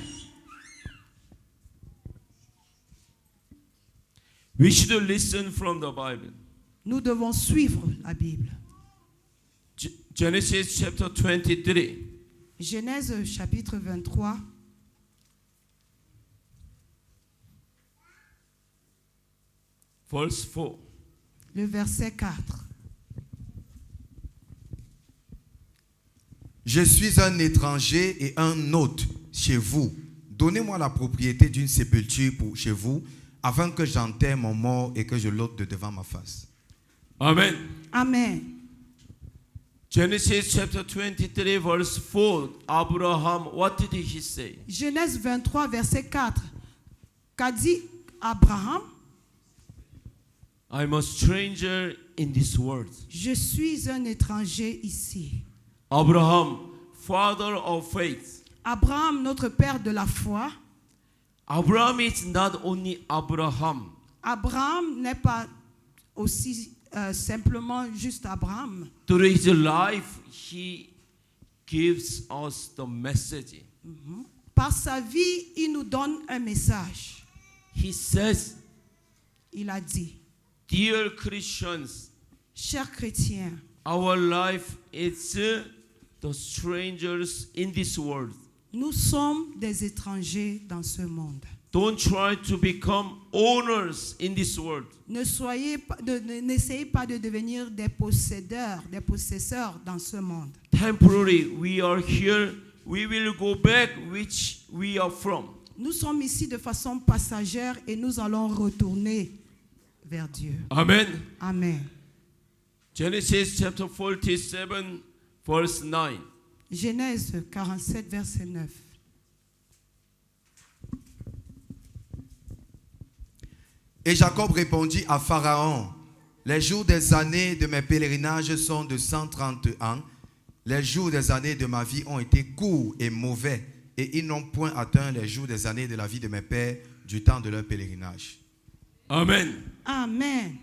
We should listen from the Bible. Nous devons suivre la Bible. Genesis chapter 23. Genèse chapitre 23. Verse 4. Le verset 4. Je suis un étranger et un hôte chez vous. Donnez-moi la propriété d'une sépulture chez vous, afin que j'enterre mon mort et que je l'ôte de devant ma face. Amen. Amen. Genesis chapter 23 verse 4. Abraham, what did he say? Genèse 23, verset 4. Qu'a dit Abraham? I'm a stranger in this world. Je suis un étranger ici. Abraham, father of faith. Abraham, notre père de la foi. Abraham is not only Abraham. Abraham n'est pas aussi simplement juste Abraham. Through his life, he gives us the message. Par sa vie, il nous donne un message. He says, Il a dit, dear Christians, chers chrétiens, our life is the strangers in this world. nous sommes des étrangers dans ce monde. Don't try to become owners in this world. N'essayez pas de devenir des possédeurs, des possesseurs dans ce monde. Temporary, we are here. We will go back which we are from. Nous sommes ici de façon passagère et nous allons retourner vers Dieu. Amen. Amen. Genesis chapter 47, verse 9. Genèse 47, verset 9. Et Jacob répondit à Pharaon, les jours des années de mes pèlerinages sont de 130 ans. Les jours des années de ma vie ont été courts et mauvais, et ils n'ont point atteint les jours des années de la vie de mes pères du temps de leur pèlerinage. Amen. Amen.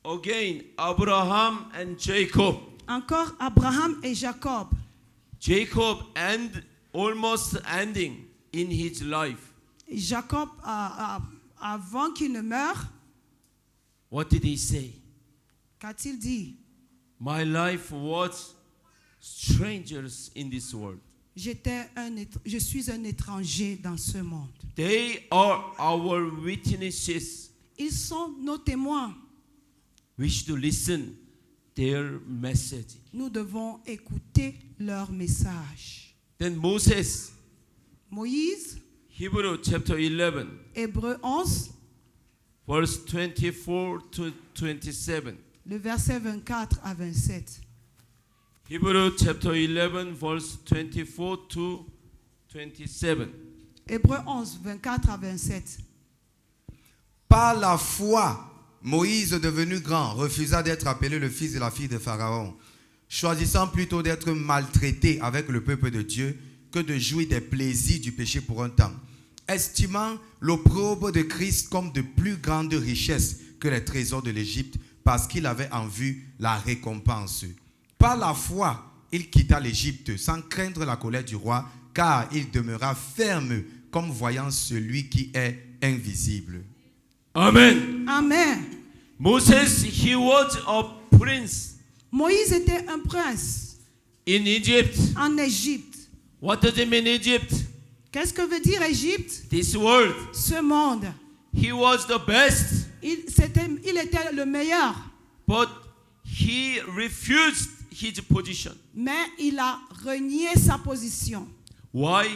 Again, Abraham and Jacob. Encore Abraham et Jacob. Jacob almost ending in his life. Jacob, avant qu'il ne meure, What did he say? qu'a-t-il dit? My life was strangers in this world. Je suis un étranger dans ce monde. They are our witnesses. Ils sont nos témoins. We should listen their message. Nous devons écouter leur message. Then Moses, Moïse, Hebrew chapter 11, Hébreux 11, verse 24 to 27. le verset 24 à 27. Hebrew chapter 11, verse 24 to 27. Hébreux 11, 24 à 27. Par la foi, Moïse, devenu grand, refusa d'être appelé le fils de la fille de Pharaon, choisissant plutôt d'être maltraité avec le peuple de Dieu que de jouir des plaisirs du péché pour un temps, estimant l'opprobre de Christ comme de plus grande richesse que les trésors de l'Égypte, parce qu'il avait en vue la récompense. Par la foi, il quitta l'Égypte sans craindre la colère du roi, car il demeura ferme comme voyant celui qui est invisible. Amen. Amen. Moses, he was a prince Moïse était un prince in Egypt. en Égypte. What does it mean, Egypt? Qu'est-ce que veut dire Égypte? This world. Ce monde. He was the best, Il était le meilleur. but he refused his position. Mais il a renié sa position. Why?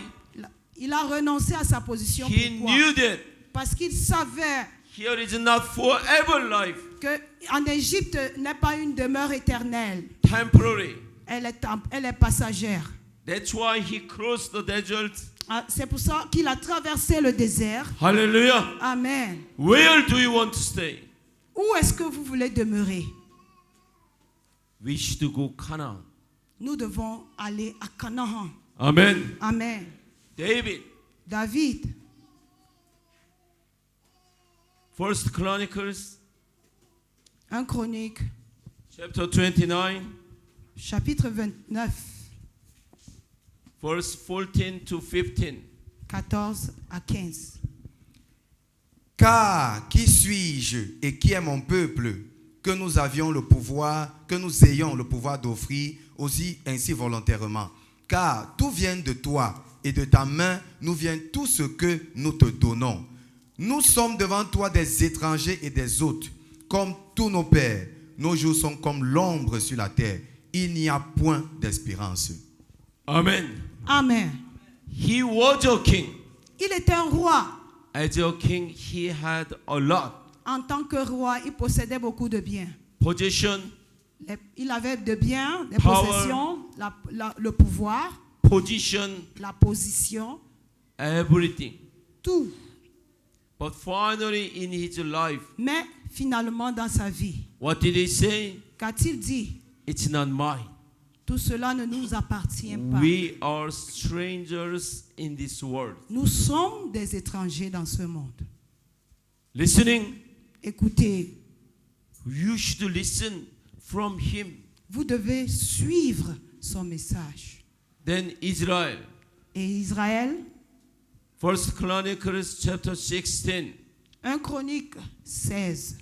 Il a renoncé à sa position. He Pourquoi? knew that Parce qu'il savait here is not forever life, qu'en Égypte n'est pas une demeure éternelle. temporary. Elle est passagère. That's why he crossed the desert. Ah, c'est pour ça qu'il a traversé le désert. Hallelujah. Amen. Where do you want to stay? Où est-ce que vous voulez demeurer? We should go Canaan. Nous devons aller à Canaan. Amen. Amen. David, David, First Chronicles, 1 Chronique, chapter 29, chapitre 29, verse 14 to 15. 14 à 15. Car qui suis-je et qui est mon peuple que nous ayons le pouvoir d'offrir aussi ainsi volontairement? Car tout vient de toi et de ta main nous vient tout ce que nous te donnons. Nous sommes devant toi des étrangers et des hôtes, comme tous nos pères. Nos jours sont comme l'ombre sur la terre. Il n'y a point d'espérance. Amen. Amen. He was a king. Il était un roi. As a king, he had a lot. En tant que roi, il possédait beaucoup de biens. Position, Il avait de biens, des Power. possessions, le pouvoir, position, la position, everything. tout. But finally in his life, Mais finalement, dans sa vie, what did he say? qu'a-t-il dit? It's not mine. Tout cela ne nous appartient pas. We are strangers in this world. Nous sommes des étrangers dans ce monde. Listening, Écoutez, you should listen from him. vous devez suivre son message. Then Israel, Et Israël, First Chronicles chapter 16, 1 Chronique 16,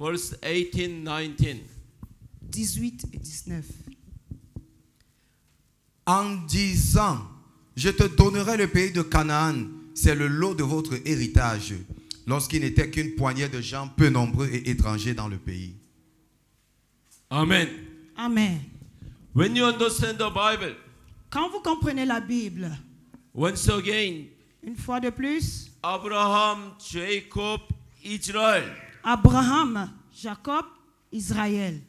verse 18, 19. 18 et 19. En disant, je te donnerai le pays de Canaan, c'est le lot de votre héritage, lorsqu'il n'était qu'une poignée de gens peu nombreux et étrangers dans le pays. Amen. Amen. When you understand the Bible, Quand vous comprenez la Bible, once again, une fois de plus, Abraham, Jacob, Israel, Abraham, Jacob, Israël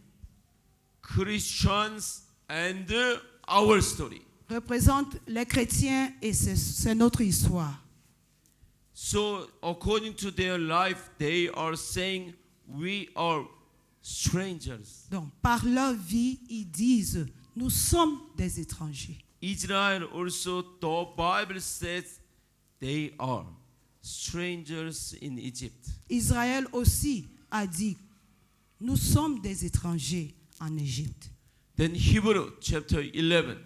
Christians, and our story. représentent les chrétiens et c'est notre histoire. So, according to their life, they are saying we are strangers. Donc, par leur vie, ils disent, nous sommes des étrangers. Israel also, the Bible says they are strangers in Egypt. Israël aussi a dit, nous sommes des étrangers en Égypte. Then Hebrew chapter 11.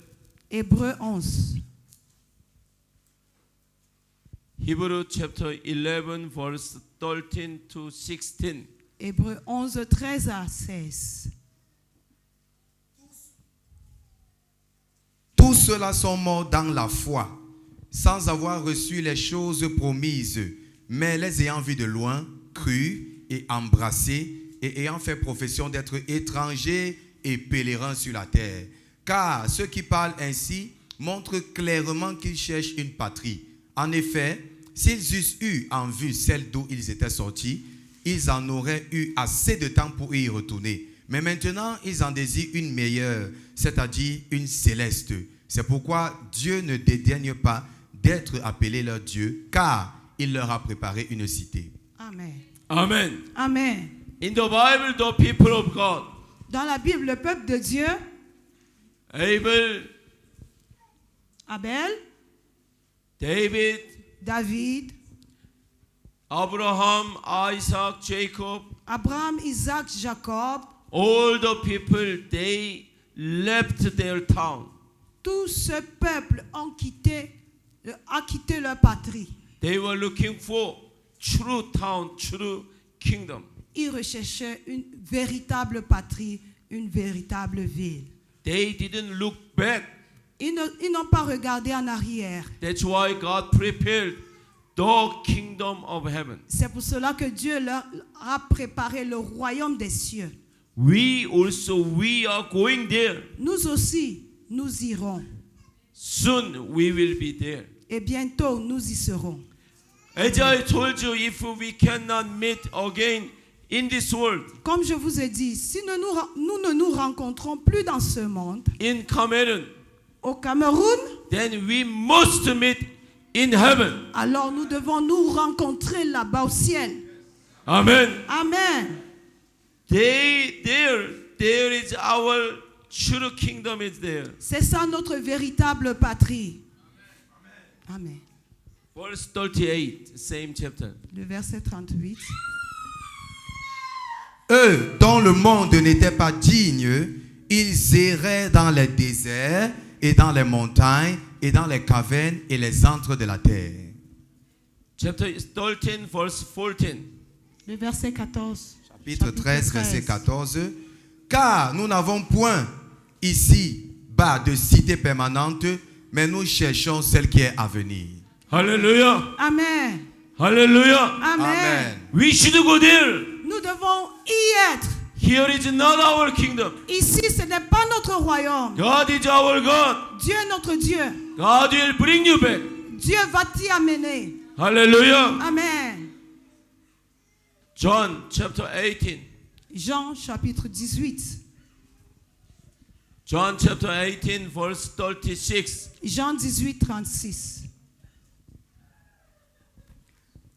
Hébreux 11. Hebrew chapter 11 verse 13 to 16. Hébreux 11, 13 à 16. Tous ceux-là sont morts dans la foi, sans avoir reçu les choses promises, mais les ayant vues de loin, cru et embrassés, et ayant fait profession d'être étrangers et pèlerins sur la terre. Car ceux qui parlent ainsi montrent clairement qu'ils cherchent une patrie. En effet, s'ils eussent eu en vue celle d'où ils étaient sortis, ils en auraient eu assez de temps pour y retourner. Mais maintenant, ils en désirent une meilleure, c'est-à-dire une céleste. C'est pourquoi Dieu ne dédaigne pas d'être appelé leur Dieu, car il leur a préparé une cité. Amen. Amen. Amen. In the Bible, the people of God, Dans la Bible, le peuple de Dieu, Abel, Abel, David, David, Abraham, Isaac, Jacob, Abraham, Isaac, Jacob, all the people, they left their town. tout ce peuple a quitté leur patrie. They were looking for true town, true kingdom. Ils recherchaient une véritable patrie, une véritable ville. They didn't look back. Ils n'ont pas regardé en arrière. That's why God prepared the kingdom of heaven. C'est pour cela que Dieu leur a préparé le royaume des cieux. we are going there. Nous aussi, nous irons. Soon we will be there. Et bientôt, nous y serons. As I told you, if we cannot meet again in this world, Comme je vous ai dit, si nous ne nous rencontrons plus dans ce monde, in Cameroon, au Cameroun, then we must meet in heaven. alors nous devons nous rencontrer là-bas au ciel. Amen. Amen. There is our true kingdom is there. C'est ça notre véritable patrie. Amen. Verse 38, same chapter. Le verset 38. Eux, dont le monde n'était pas digne, ils erraient dans les déserts et dans les montagnes et dans les cavernes et les antres de la terre. Chapter 13, verse 14. Le verset 14. Chapitre 13, verset 14. Car nous n'avons point ici bas de cité permanente, mais nous cherchons celle qui est à venir. Hallelujah. Amen. Hallelujah. Amen. We should go there. Nous devons y être. Here is not our kingdom. Ici, ce n'est pas notre royaume. God is our God. Dieu est notre Dieu. God will bring you back. Dieu va t'y amener. Hallelujah. Amen. John chapter 18. Jean chapitre 18. John chapter 18 verse 36. Jean 18, 36.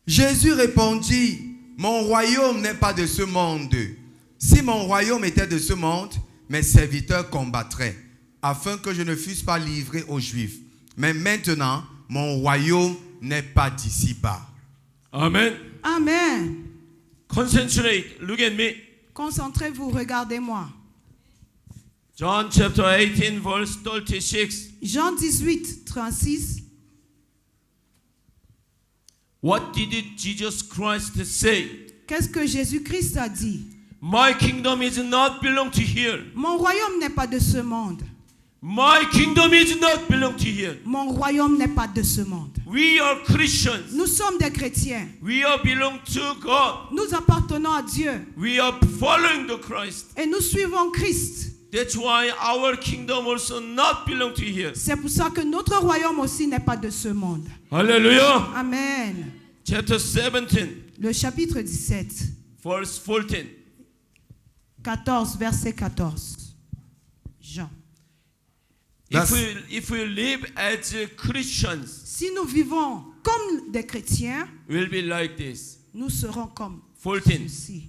Jésus répondit, mon royaume n'est pas de ce monde. Si mon royaume était de ce monde, mes serviteurs combattraient, afin que je ne fusse pas livré aux Juifs. Mais maintenant, mon royaume n'est pas d'ici-bas. Amen. Amen. Concentrate. Look at me. Concentrez-vous, regardez-moi. John chapter 18 verse 36. Jean 18, 36. What did Jesus Christ say? Qu'est-ce que Jésus-Christ a dit? My kingdom is not belong to here. Mon royaume n'est pas de ce monde. My kingdom is not belong to here. Mon royaume n'est pas de ce monde. We are Christians. Nous sommes des chrétiens. We are belong to God. Nous appartenons à Dieu. We are following the Christ. Et nous suivons Christ. That's why our kingdom also not belong to here. C'est pour ça que notre royaume aussi n'est pas de ce monde. Hallelujah. Amen. Chapter 17 Le chapitre 17, verse 14. 14, verset 14. Jean. If we live as Christians, Si nous vivons comme des chrétiens, we'll be like this. nous serons comme 14. ceci.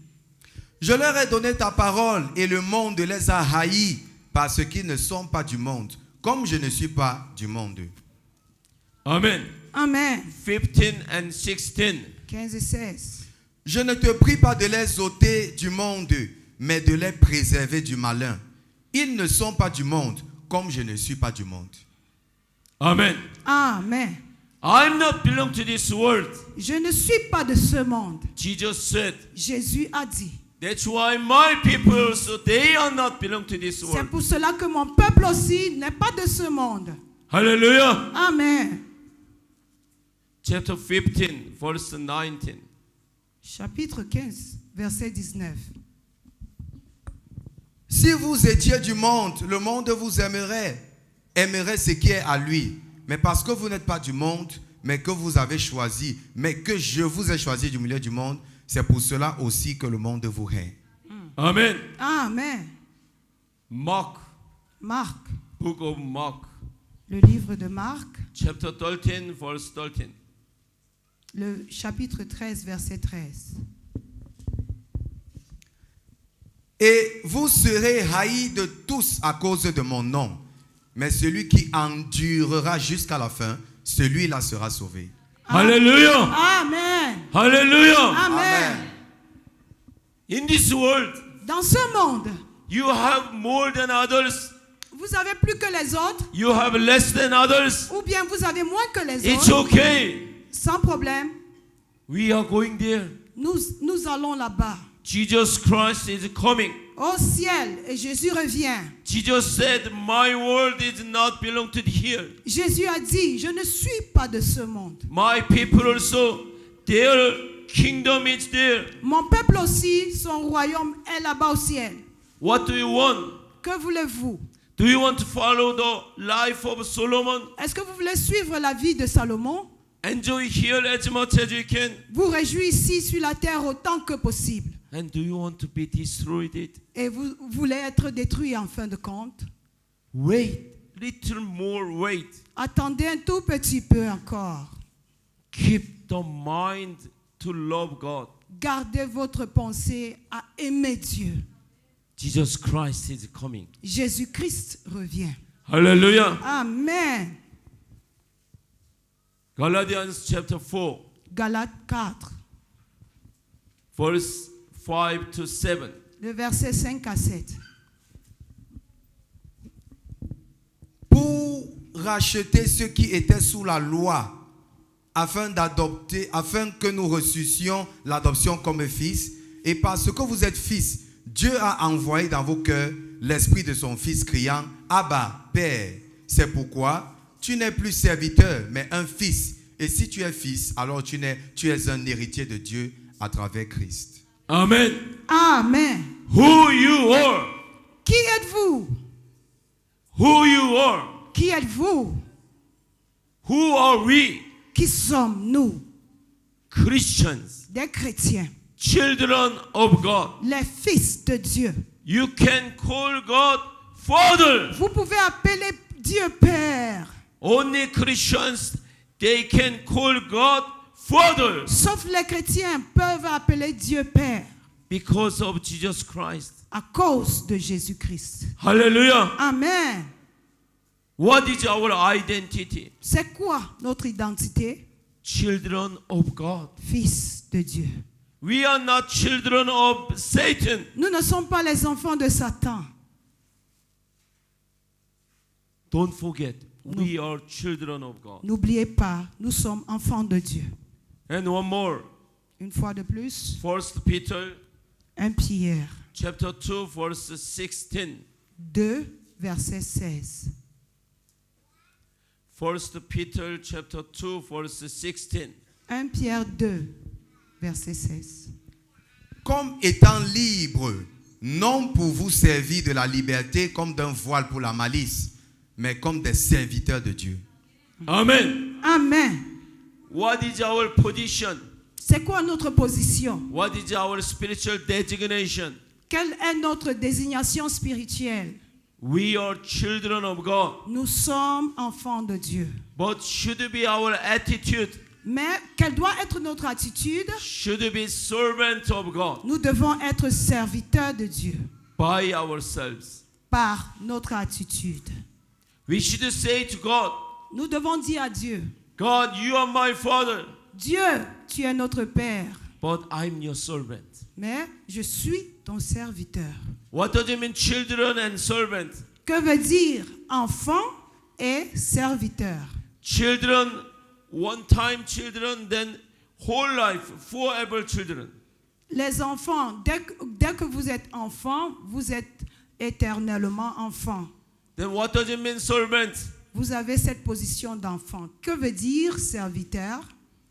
Je leur ai donné ta parole et le monde les a haïs parce qu'ils ne sont pas du monde, comme je ne suis pas du monde. Amen. Amen. 15 and 16. 15 et 16. Je ne te prie pas de les ôter du monde, mais de les préserver du malin. Ils ne sont pas du monde, comme je ne suis pas du monde. Amen. Amen. I'm not belong to this world. Je ne suis pas de ce monde. Jesus said. Jésus a dit. That's why my people also, they are not belong to this C'est world. pour cela que mon peuple aussi n'est pas de ce monde. Hallelujah. Amen. Chapter 15, verse 19. Chapitre 15, verset 19. Si vous étiez du monde, le monde vous aimerait ce qui est à lui. Mais parce que vous n'êtes pas du monde, mais que vous avez choisi, mais que je vous ai choisi du milieu du monde, c'est pour cela aussi que le monde vous hait. Amen. Amen. Mark, Marc, book of Mark, le livre de Marc, chapter 13, verse 13. le chapitre 13, verset 13. Et vous serez haïs de tous à cause de mon nom. Mais celui qui endurera jusqu'à la fin, celui-là sera sauvé. Hallelujah. Amen. Hallelujah. Amen. In this world, Dans ce monde, you have more than others. vous avez plus que les autres, You have less than others. ou bien vous avez moins que les It's autres. okay. Sans problème, We are going there. nous allons là-bas, Jesus Christ is coming. au ciel, et Jésus revient. Jesus said, my world is not belong to here. Jésus a dit, je ne suis pas de ce monde. My people also, their kingdom is there. Mon peuple aussi, son royaume est là-bas au ciel. What do you want? Que voulez-vous? Do you want to follow the life of Solomon? Est-ce que vous voulez suivre la vie de Salomon? Enjoy here as much as you can? Vous réjouissez ici sur la terre autant que possible. And do you want to be destroyed? Et vous voulez être détruit en fin de compte? Wait, little more wait. Attendez un tout petit peu encore. Keep the mind to love God. Gardez votre pensée à aimer Dieu. Jesus Christ is coming. Jésus-Christ revient. Hallelujah. Amen. Galatians chapter 4, Galates 4, verse 5 to 7. le verset 5 à 7. Pour racheter ceux qui étaient sous la loi, afin que nous reçussions l'adoption comme fils, et parce que vous êtes fils, Dieu a envoyé dans vos cœurs l'esprit de son fils criant, Abba, Père. C'est pourquoi tu n'es plus serviteur, mais un fils. Et si tu es fils, alors tu es un héritier de Dieu à travers Christ. Amen. Amen. Who you are? Qui êtes-vous? Who you are? Qui êtes-vous? Who are we? Qui sommes-nous? Christians, Des chrétiens, children of God. les fils de Dieu. You can call God Father. Vous pouvez appeler Dieu Père. Only Christians, they can call God Father Sauf les chrétiens peuvent appeler Dieu Père because of Jesus Christ. à cause de Jésus-Christ. Hallelujah. Amen. What is our identity? C'est quoi notre identité? Children of God. Fils de Dieu. We are not children of Satan. Nous ne sommes pas les enfants de Satan. Don't forget, we are children of God. N'oubliez pas, nous sommes enfants de Dieu. And one more. Une fois de plus, 1 Peter 1 Pierre chapter 2 verse 16. 2, verset 16. 1 Peter chapter 2 verse 16. 1 Pierre 2, verset 16. Comme étant libres, non pour vous servir de la liberté comme d'un voile pour la malice, mais comme des serviteurs de Dieu. Amen. Amen. What is our position? C'est quoi notre position? What is our spiritual designation? Quelle est notre désignation spirituelle? We are children of God. Nous sommes enfants de Dieu. But should be our attitude? Mais quelle doit être notre attitude? Should be servant of God Nous devons être serviteurs de Dieu by ourselves. par notre attitude. We should say to God, Nous devons dire à Dieu, God, you are my father, Dieu, tu es notre Père, but I'm your servant. mais je suis ton serviteur. What does it mean, children and servant? Que veut dire enfant et serviteur? Children, one time children, then whole life, forever children. Les enfants, dès que vous êtes enfant, vous êtes éternellement enfant. Then what does it mean, servant? Vous avez cette position d'enfant. Que veut dire serviteur?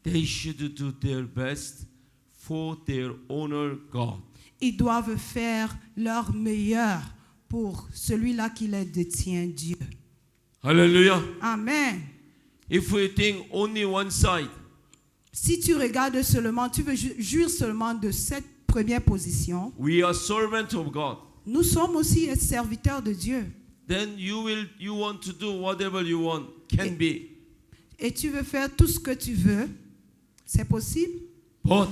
They should do their best for their honor God. Ils doivent faire leur meilleur pour celui-là qui les détient, Dieu. Hallelujah. Amen. If we think only one side, Si tu regardes seulement, tu veux jurer seulement de cette première position, we are servant of God. nous sommes aussi serviteurs de Dieu. Then you want to do whatever you want, can be. Et tu veux faire tout ce que tu veux, c'est possible. But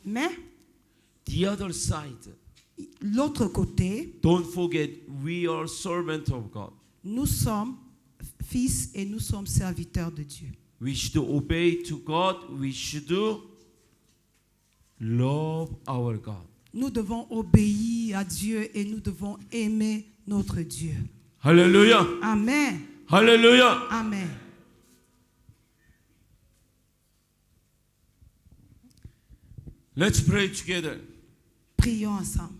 Mais the other side, l'autre côté, don't forget, we are servant of God. nous sommes fils et nous sommes serviteurs de Dieu. We should obey to God. We should love our God. Nous devons obéir à Dieu et nous devons aimer notre Dieu. Hallelujah. Amen. Hallelujah. Amen. Let's pray together. Prions ensemble.